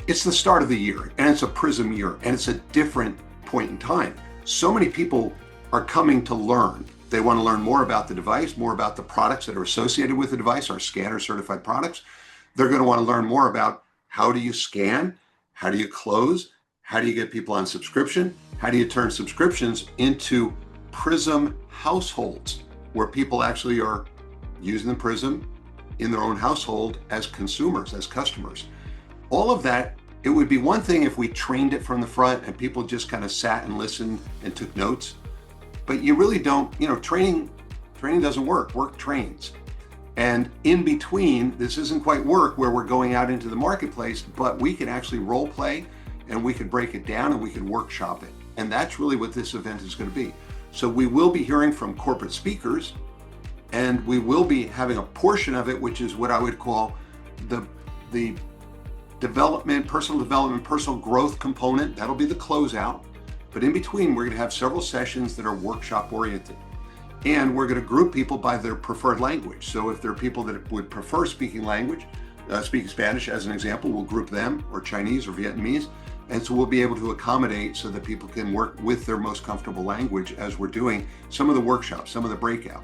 it's the start of the year, and it's a PRYSM year, and it's a different point in time. So many people are coming to learn. They want to learn more about the device, more about the products that are associated with the device, our scanner certified products. They're going to want to learn more about how do you scan, how do you close, how do you get people on subscription, how do you turn subscriptions into PRYSM households, where people actually are using the PRYSM in their own household as consumers, as customers. All of that, it would be one thing if we trained it from the front and people just kind of sat and listened and took notes. But you really don't, you know, training doesn't work. Work trains. And in between, this isn't quite work where we're going out into the marketplace, but we can actually role play and we can break it down and we can workshop it. And that's really what this event is going to be. So we will be hearing from corporate speakers, and we will be having a portion of it, which is what I would call the development, personal growth component. That'll be the closeout. But in between, we're going to have several sessions that are workshop oriented. And we're going to group people by their preferred language. So if there are people that would prefer speaking Spanish as an example, we'll group them, or Chinese or Vietnamese. And so we'll be able to accommodate so that people can work with their most comfortable language as we're doing some of the workshops, some of the breakout.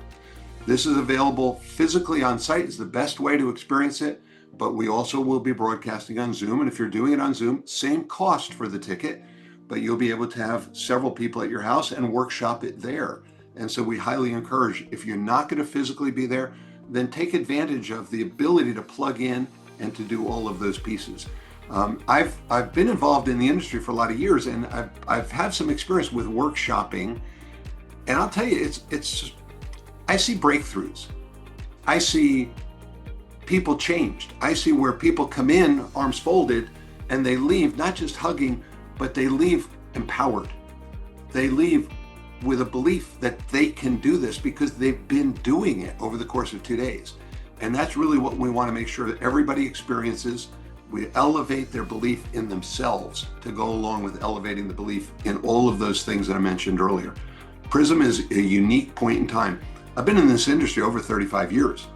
This is available physically on site, is the best way to experience it, but we also will be broadcasting on Zoom. And if you're doing it on Zoom, same cost for the ticket, but you'll be able to have several people at your house and workshop it there. And so we highly encourage, if you're not going to physically be there, then take advantage of the ability to plug in and to do all of those pieces. I've been involved in the industry for a lot of years, and I've had some experience with workshopping, and I'll tell you, I see breakthroughs. I see people changed. I see where people come in arms folded and they leave not just hugging, but they leave empowered. They leave with a belief that they can do this because they've been doing it over the course of 2 days. And that's really what we want to make sure that everybody experiences. We elevate their belief in themselves to go along with elevating the belief in all of those things that I mentioned earlier. PRYSM is a unique point in time. I've been in this industry over 35 years.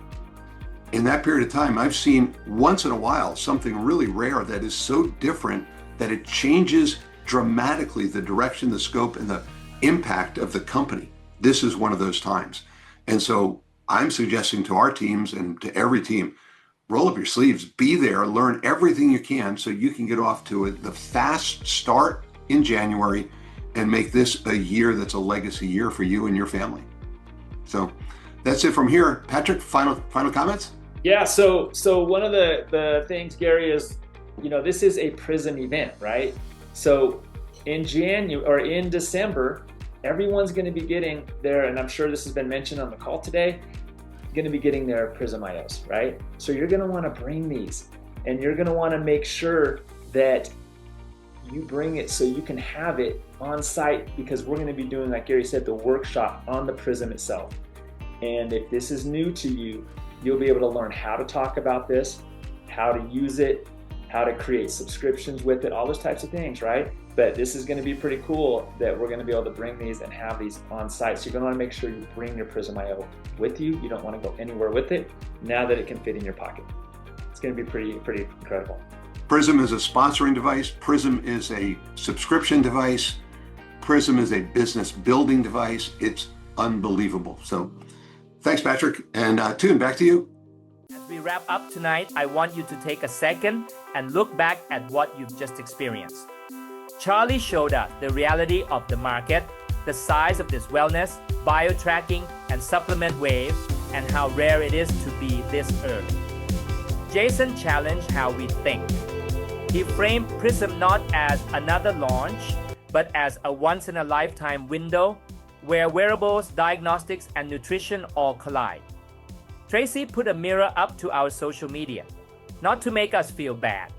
In that period of time, I've seen once in a while something really rare that is so different that it changes dramatically the direction, the scope, and the impact of the company. This is one of those times. And so I'm suggesting to our teams and to every team, roll up your sleeves, be there, learn everything you can so you can get off to the fast start in January and make this a year that's a legacy year for you and your family. So that's it from here. Patrick, final comments? Yeah, so one of the things, Gary, is, this is a PRYSM event, right? So in December, everyone's going to be getting their, and I'm sure this has been mentioned on the call today, going to be getting their PRYSMIOs, right? So you're going to want to bring these, and you're going to want to make sure that you bring it so you can have it on site, because we're going to be doing, like Gary said, the workshop on the PRYSM itself. And if this is new to you, you'll be able to learn how to talk about this, how to use it, how to create subscriptions with it, all those types of things, right? But this is going to be pretty cool that we're going to be able to bring these and have these on site. So you're going to want to make sure you bring your PRYSMIO with you. You don't want to go anywhere with it now that it can fit in your pocket. It's going to be pretty incredible. PRYSM is a sponsoring device. PRYSM is a subscription device. PRYSM is a business building device. It's unbelievable. So thanks, Patrick. And Toon, back to you. As we wrap up tonight, I want you to take a second and look back at what you've just experienced. Charlie showed us the reality of the market, the size of this wellness, bio-tracking, and supplement wave, and how rare it is to be this early. Jason challenged how we think. He framed PRYSM not as another launch, but as a once-in-a-lifetime window where wearables, diagnostics, and nutrition all collide. Tracy put a mirror up to our social media, not to make us feel bad,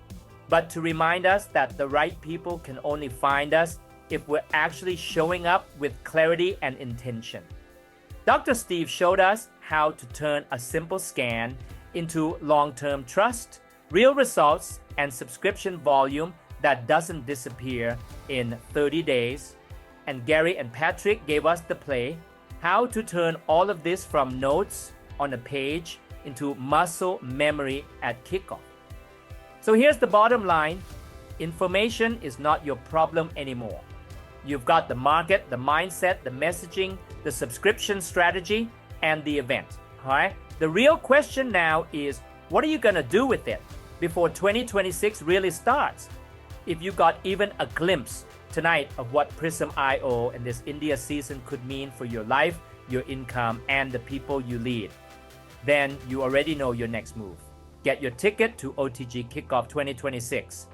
but to remind us that the right people can only find us if we're actually showing up with clarity and intention. Dr. Steve showed us how to turn a simple scan into long-term trust, real results, and subscription volume that doesn't disappear in 30 days. And Gary and Patrick gave us the play, how to turn all of this from notes on a page into muscle memory at kickoff. So here's the bottom line. Information is not your problem anymore. You've got the market, the mindset, the messaging, the subscription strategy, and the event. All right? The real question now is, what are you going to do with it before 2026 really starts? If you got even a glimpse tonight of what PRYSMIO and this India season could mean for your life, your income, and the people you lead, then you already know your next move. Get your ticket to OTG Kickoff 2026.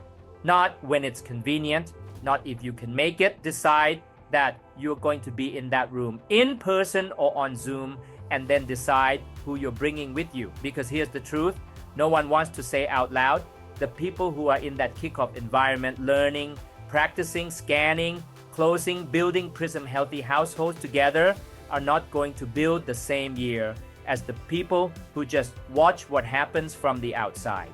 Not when it's convenient, not if you can make it. Decide that you're going to be in that room in person or on Zoom and then decide who you're bringing with you. Because here's the truth, no one wants to say out loud, the people who are in that kickoff environment, learning, practicing, scanning, closing, building PRYSM Healthy Households together are not going to build the same year as the people who just watch what happens from the outside.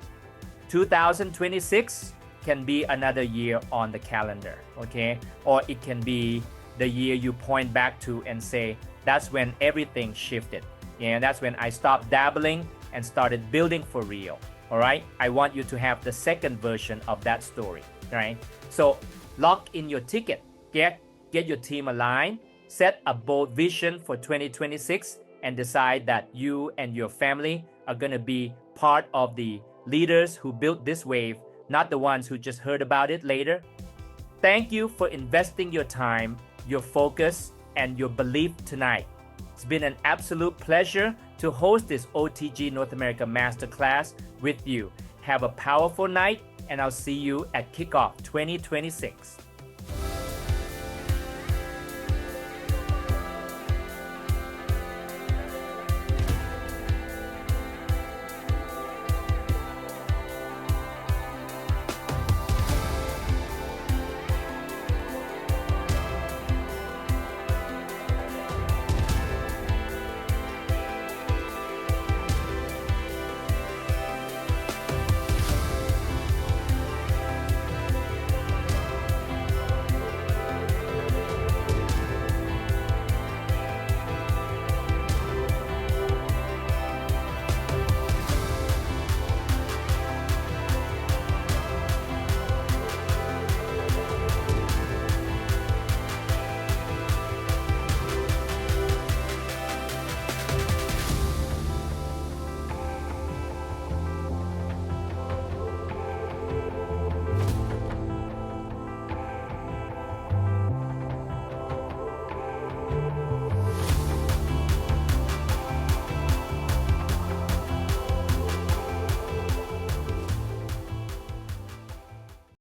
2026 can be another year on the calendar, okay? Or it can be the year you point back to and say, that's when everything shifted. Yeah, that's when I stopped dabbling and started building for real, all right? I want you to have the second version of that story, right? So lock in your ticket, get your team aligned, set a bold vision for 2026, and decide that you and your family are gonna be part of the leaders who built this wave, not the ones who just heard about it later. Thank you for investing your time, your focus, and your belief tonight. It's been an absolute pleasure to host this OTG North America Masterclass with you. Have a powerful night, and I'll see you at Kickoff 2026.